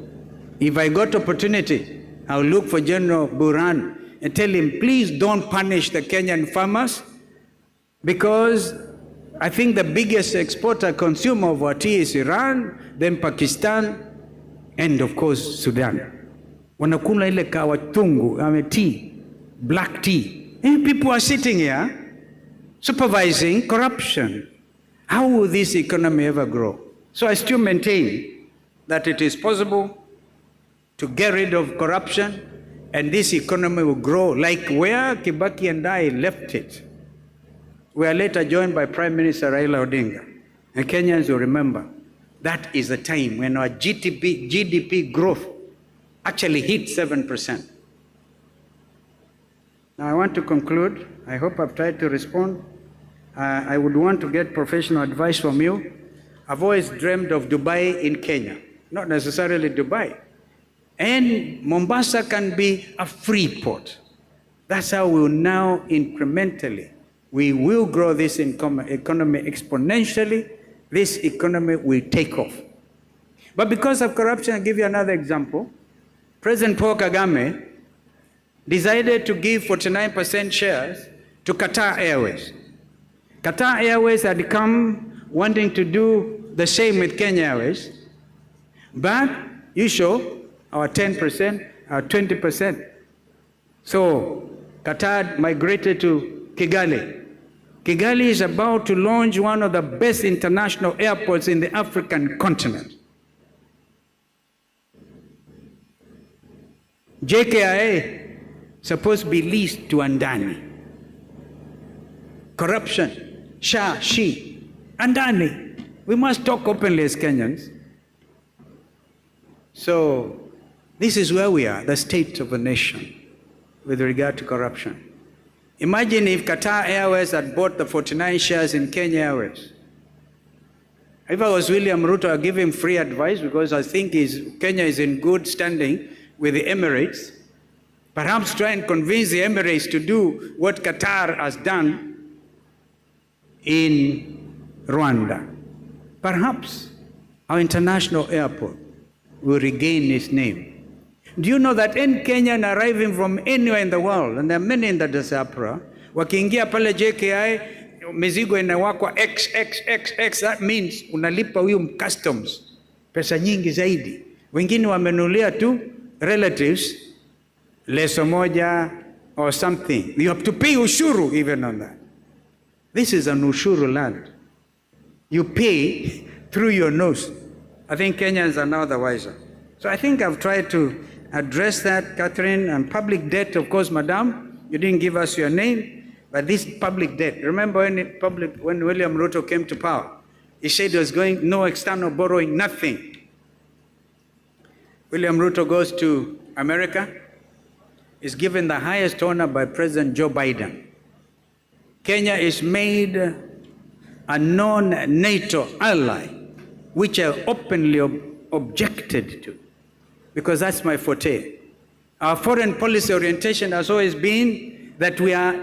if I got opportunity, I'll look for General Buran and tell him, please don't punish the Kenyan farmers, because I think the biggest exporter consumer of our tea is Iran, then Pakistan, and of course Sudan. Wanakula ile kawa tungu, tea, black tea. And people are sitting here supervising corruption. How will this economy ever grow? So I still maintain that it is possible to get rid of corruption, and this economy will grow like where Kibaki and I left it. We are later joined by Prime Minister Raila Odinga. And Kenyans will remember, that is the time when our GDP growth actually hit 7%. Now I want to conclude. I hope I've tried to respond. I would want to get professional advice from you. I've always dreamed of Dubai in Kenya, not necessarily Dubai. And Mombasa can be a free port. That's how we will now incrementally, we will grow this economy exponentially. This economy will take off. But because of corruption, I'll give you another example. President Paul Kagame decided to give 49% shares to Qatar Airways. Qatar Airways had come wanting to do the same with Kenya Airways, but you show our 10%, our 20%. So Qatar migrated to Kigali. Kigali is about to launch one of the best international airports in the African continent. JKIA supposed to be leased to Andani. Corruption, Shah, she, Andani. We must talk openly as Kenyans. So this is where we are, the state of a nation with regard to corruption. Imagine if Qatar Airways had bought the 49 shares in Kenya Airways. If I was William Ruto, I'd give him free advice because I think Kenya is in good standing with the Emirates. Perhaps try and convince the Emirates to do what Qatar has done in Rwanda. Perhaps our international airport will regain its name. Do you know that any Kenyan arriving from anywhere in the world, and there are many in the diaspora, wakiingia pale JKI, mizigo inawakwa XXXX, that means unalipa huyu customs pesa nyingi zaidi. Wengine wamenulia tu relatives leso moja or something. You have to pay ushuru even on that. This is an ushuru land. You pay through your nose. I think Kenyans are now the wiser. So I think I've tried to address that, Catherine, and public debt, of course, Madam, you didn't give us your name, but this public debt. Remember when William Ruto came to power, he said there was going no external borrowing, nothing. William Ruto goes to America, is given the highest honor by President Joe Biden. Kenya is made a non-NATO ally, which I openly objected to, because that's my forte. Our foreign policy orientation has always been that we are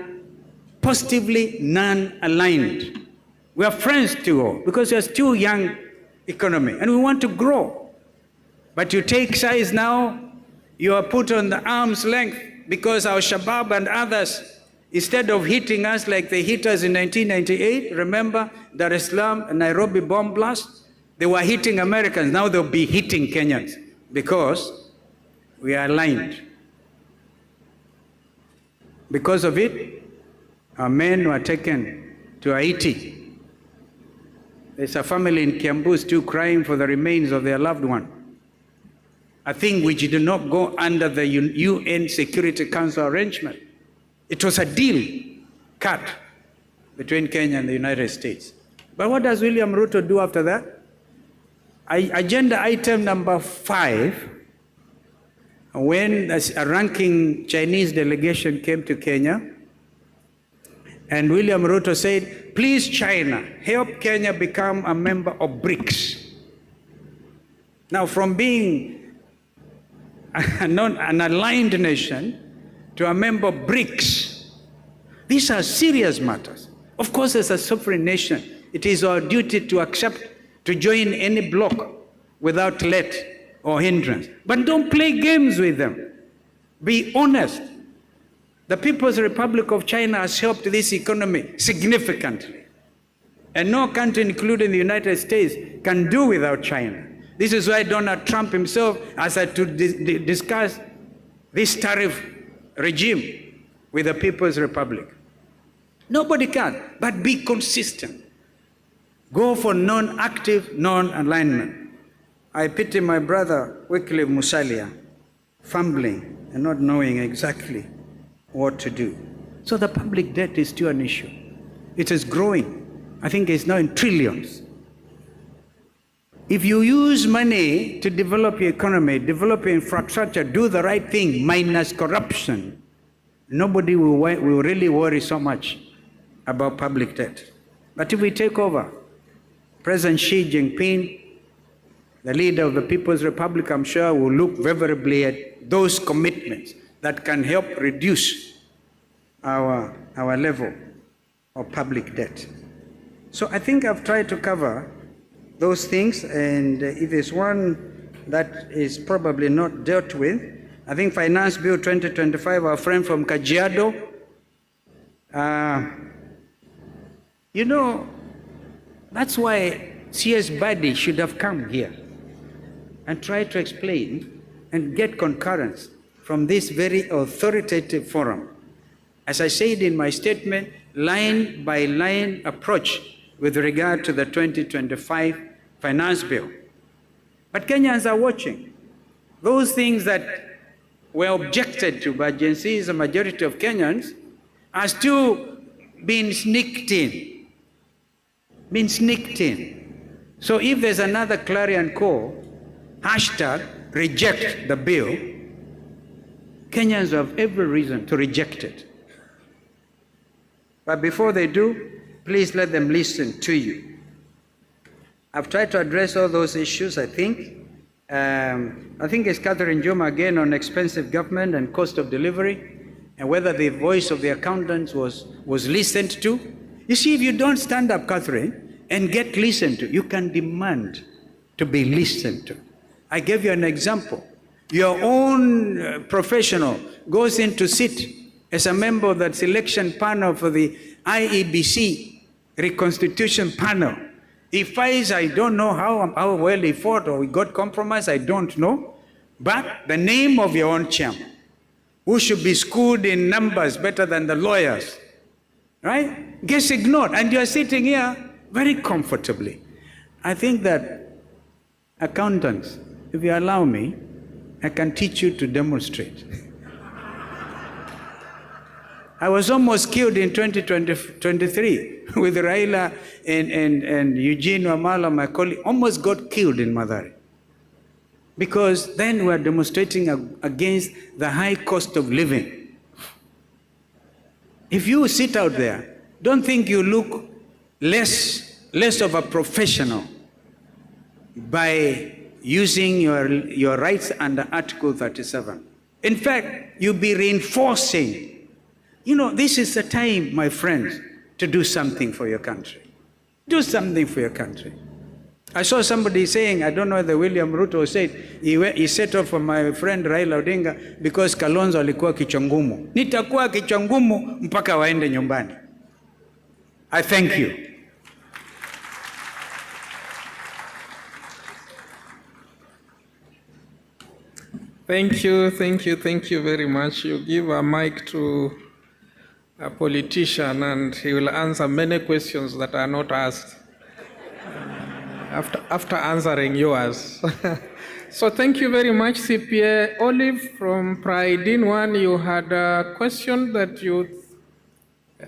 positively non-aligned. We are friends to all, because we are still young economy, and we want to grow. But you take size now, you are put on the arm's length, because our Shabab and others, instead of hitting us like they hit us in 1998, remember Dar es Salaam and Nairobi bomb blast? They were hitting Americans, now they'll be hitting Kenyans, because we are aligned. Because of it, our men were taken to Haiti. There's a family in Kiambu still crying for the remains of their loved one. A thing which did not go under the UN Security Council arrangement. It was a deal cut between Kenya and the United States. But what does William Ruto do after that? Agenda item number 5, when a ranking Chinese delegation came to Kenya, and William Ruto said, please China, help Kenya become a member of BRICS. Now from being an aligned nation to a member of BRICS, these are serious matters. Of course, as a sovereign nation, it is our duty to accept to join any bloc without let or hindrance. But don't play games with them. Be honest. The People's Republic of China has helped this economy significantly. And no country, including the United States, can do without China. This is why Donald Trump himself has had to discuss this tariff regime with the People's Republic. Nobody can, but be consistent. Go for non-active, non-alignment. I pity my brother, Wycliffe Musalia, fumbling and not knowing exactly what to do. So the public debt is still an issue. It is growing. I think it's now in trillions. If you use money to develop your economy, develop your infrastructure, do the right thing, minus corruption, nobody will really worry so much about public debt. But if we take over, President Xi Jinping, the leader of the People's Republic, I'm sure will look favorably at those commitments that can help reduce our level of public debt. So I think I've tried to cover those things, and if there's one that is probably not dealt with, I think Finance Bill 2025, our friend from Kajiado, you know, that's why CS Badi should have come here and try to explain and get concurrence from this very authoritative forum. As I said in my statement, line by line approach with regard to the 2025 Finance Bill. But Kenyans are watching. Those things that were objected to by Gen Z, a majority of Kenyans, are still being sneaked in. Being sneaked in. So if there's another clarion call, hashtag reject the bill, Kenyans have every reason to reject it. But before they do, please let them listen to you. I've tried to address all those issues, I think. It's Catherine Juma again on expensive government and cost of delivery, and whether the voice of the accountants was listened to. You see, if you don't stand up, Catherine, and get listened to, you can demand to be listened to. I gave you an example. Your own professional goes in to sit as a member of that selection panel for the IEBC reconstitution panel. He fights, I don't know how well he fought or he got compromised, I don't know. But the name of your own chairman, who should be schooled in numbers better than the lawyers, right, gets ignored. And you're sitting here very comfortably. I think that accountants, if you allow me, I can teach you to demonstrate. I was almost killed in 2023 with Raila and Eugene Wamala, my colleague, almost got killed in Mathare. Because then we were demonstrating against the high cost of living. If you sit out there, don't think you look less of a professional by using your rights under Article 37. In fact, you'll be reinforcing. You know, this is the time, my friends, to do something for your country. Do something for your country. I saw somebody saying, I don't know whether William Ruto said, he set off for my friend Raila Odinga because Kalonzo alikuwa kichwa ngumu. Nitakuwa kichwa ngumu mpaka waende nyumbani. I thank you. Thank you very much. You give a mic to a politician and he will answer many questions that are not asked after answering yours. So thank you very much, CPA. Olive from Pride in One, you had a question that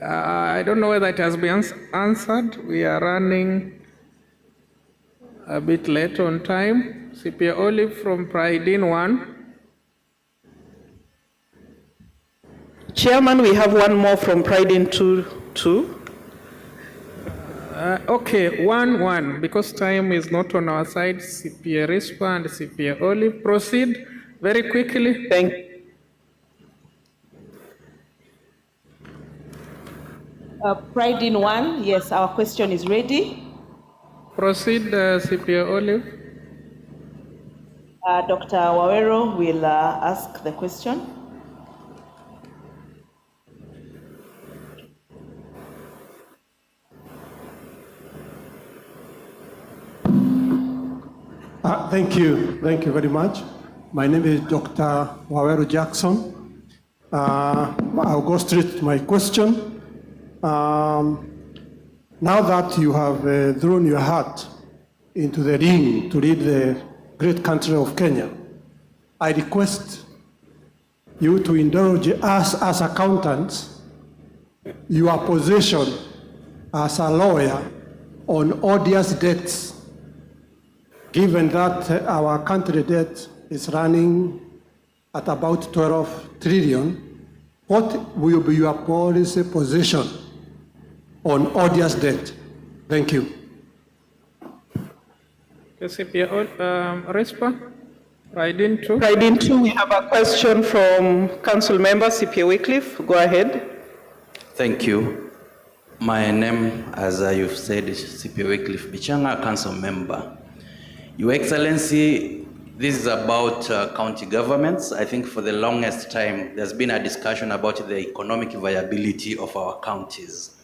I don't know whether it has been answered. We are running a bit late on time. CPA Olive from Pride in One. Chairman, we have one more from Pride in Two. Okay, one, because time is not on our side. CPA Rispa and CPA Olive, proceed very quickly. Thank Pride in One, yes, our question is ready. Proceed, CPA Olive. Dr. Wawero will ask the question. Thank you very much. My name is Dr. Wawero Jackson. I'll go straight to my question. Now that you have thrown your heart into the ring to lead the great country of Kenya, I request you to indulge us as accountants your position as a lawyer on odious debts. Given that our country debt is running at about 12 trillion, what will be your policy position on odious debt? Thank you. CPA Rispa, Pride in Two. Pride in Two, we have a question from Council Member CPA Wycliffe. Go ahead. Thank you. My name, as you've said, is CPA Wycliffe Bichanga, Council Member. Your Excellency, this is about county governments. I think for the longest time, there's been a discussion about the economic viability of our counties.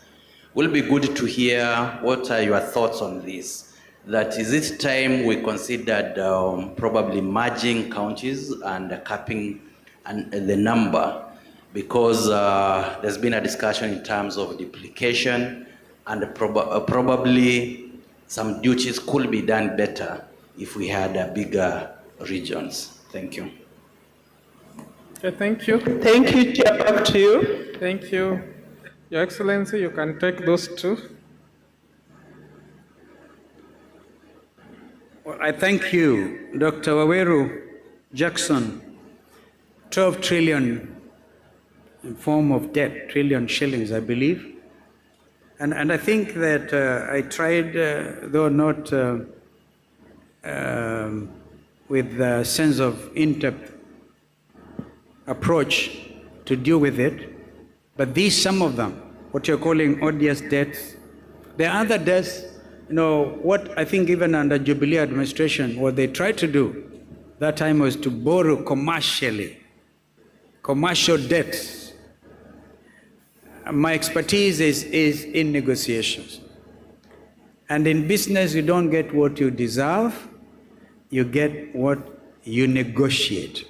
Will be good to hear what are your thoughts on this. That is it time we considered probably merging counties and capping the number, because there's been a discussion in terms of duplication and probably some duties could be done better if we had bigger regions. Thank you. Okay, thank you. Thank you, Chair. Back to you. Thank you. Your Excellency, you can take those two. Well, I thank you, Dr. Waweru Jackson. 12 trillion in form of debt, trillion shillings, I believe. And I think that I tried, though not with a sense of in-depth approach to deal with it, but these, some of them, what you're calling odious debts, there are other debts, you know, what I think even under Jubilee administration, what they tried to do that time was to borrow commercially, commercial debts. My expertise is in negotiations. And in business, you don't get what you deserve, you get what you negotiate.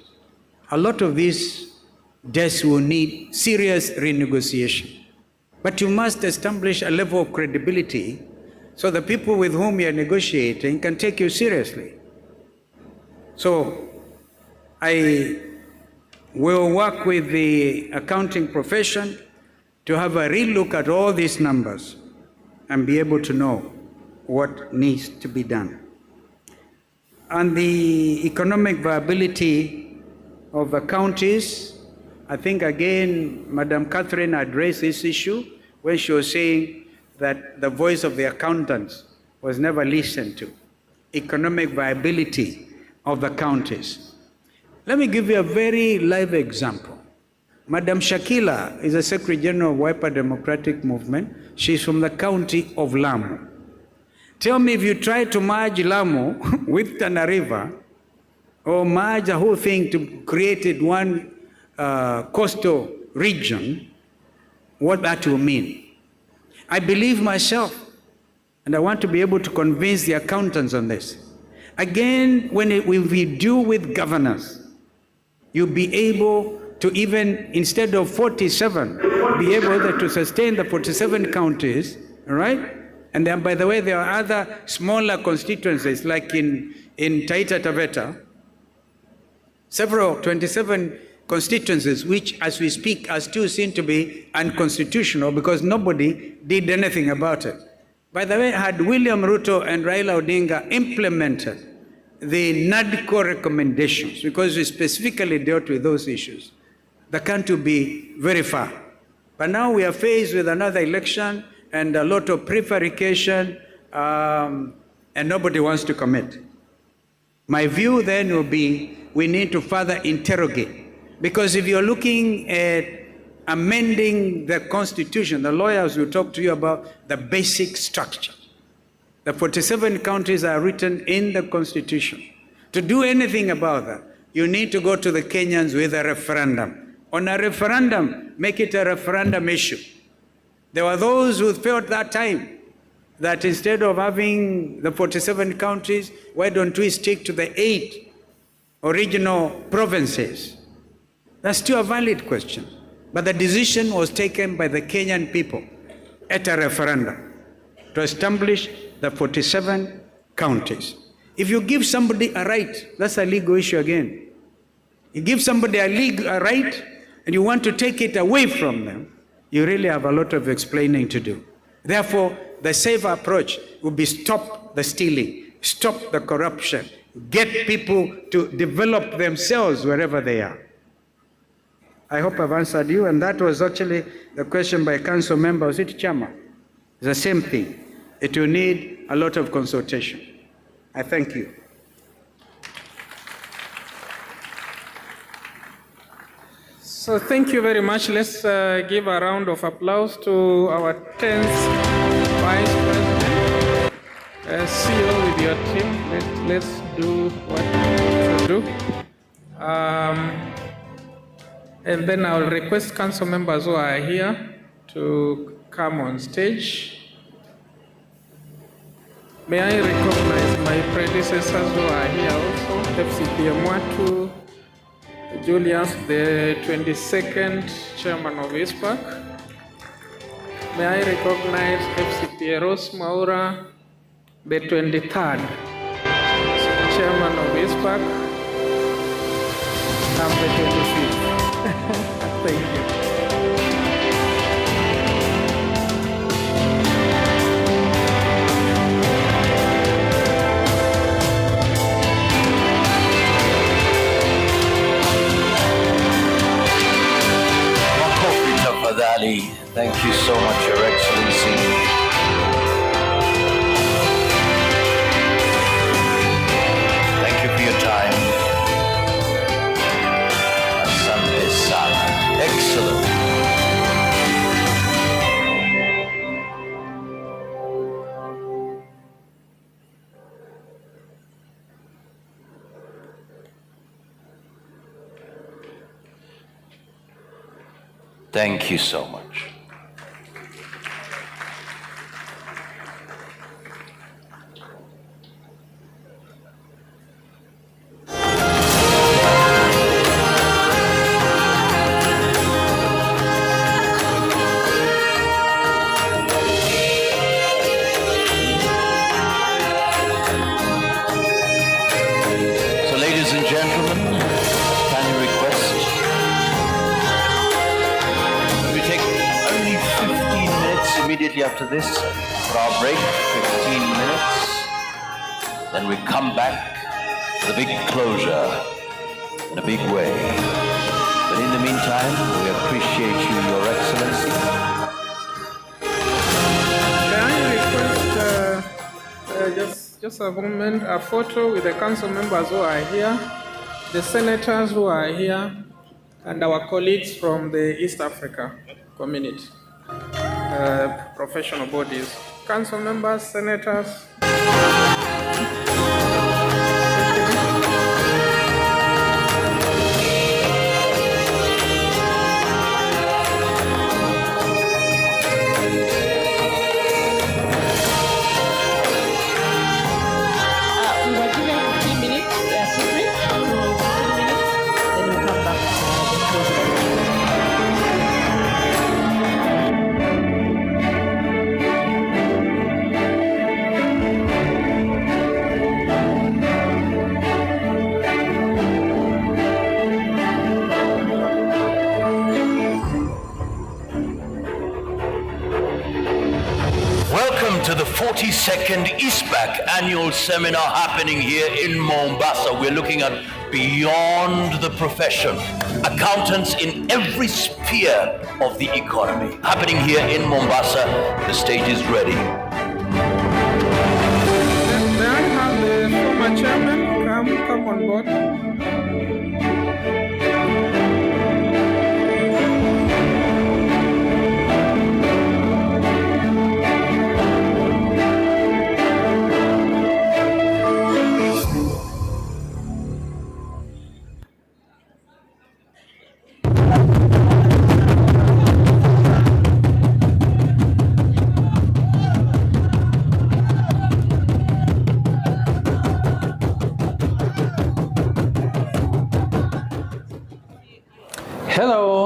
A lot of these debts will need serious renegotiation. But you must establish a level of credibility so the people with whom you're negotiating can take you seriously. So I will work with the accounting profession to have a relook at all these numbers and be able to know what needs to be done. On the economic viability of the counties, I think again, Madam Catherine addressed this issue when she was saying that the voice of the accountants was never listened to. Economic viability of the counties. Let me give you a very live example. Madam Shakila is the Secretary General of Wiper Democratic Movement. She's from the county of Lamu. Tell me, if you try to merge Lamu with Tana River, or merge the whole thing to create one coastal region, what that will mean. I believe myself, and I want to be able to convince the accountants on this. Again, when we deal with governors, you'll be able to even, instead of 47, be able to sustain the 47 counties, all right? And then, by the way, there are other smaller constituencies, like in Taita Taveta, several 27 constituencies, which as we speak are still seen to be unconstitutional because nobody did anything about it. By the way, had William Ruto and Raila Odinga implemented the NADCO recommendations, because we specifically dealt with those issues, the country will be very far. But now we are faced with another election and a lot of prevarication, and nobody wants to commit. My view then will be we need to further interrogate, because if you're looking at amending the Constitution, the lawyers will talk to you about the basic structure. The 47 counties are written in the Constitution. To do anything about that, you need to go to the Kenyans with a referendum. On a referendum, make it a referendum issue. There were those who felt that time that instead of having the 47 counties, why don't we stick to the 8 original provinces? That's still a valid question. But the decision was taken by the Kenyan people at a referendum to establish the 47 counties. If you give somebody a right, that's a legal issue again. You give somebody a right and you want to take it away from them, you really have a lot of explaining to do. Therefore, the safe approach would be stop the stealing, stop the corruption, get people to develop themselves wherever they are. I hope I've answered you, and that was actually the question by council member, was it Chama? It's the same thing. It will need a lot of consultation. I thank you. So thank you very much. Let's give a round of applause to our 10th Vice President. CEO with your team. Let's do what we need to do. And then I'll request council members who are here to come on stage. May I recognize my predecessors who are here also, FCPA Mwatu, Julius, the 22nd Chairman of ISPAC. May I recognize FCPA Rose Maura, the 23rd Chairman of ISPAC, and the 25th. Thank you. Makofi tafadhali. Thank you so much, Your Excellency. Thank you for your time. Asante sana. Excellent. Thank you so much. So, ladies and gentlemen, can you request? We take only 15 minutes immediately after this for our break, 15 minutes. Then we come back to the big closure in a big way. But in the meantime, we appreciate you, Your Excellency. Can I request just a moment, a photo with the council members who are here, the senators who are here, and our colleagues from the East Africa community, professional bodies, council members, senators. We were given 15 minutes to break, so 15 minutes, then we'll come back to the president. Welcome to the 42nd ISPAC annual seminar happening here in Mombasa. We're looking at beyond the profession, accountants in every sphere of the economy. Happening here in Mombasa, the stage is ready. May I have the former chairman come on board? Hello.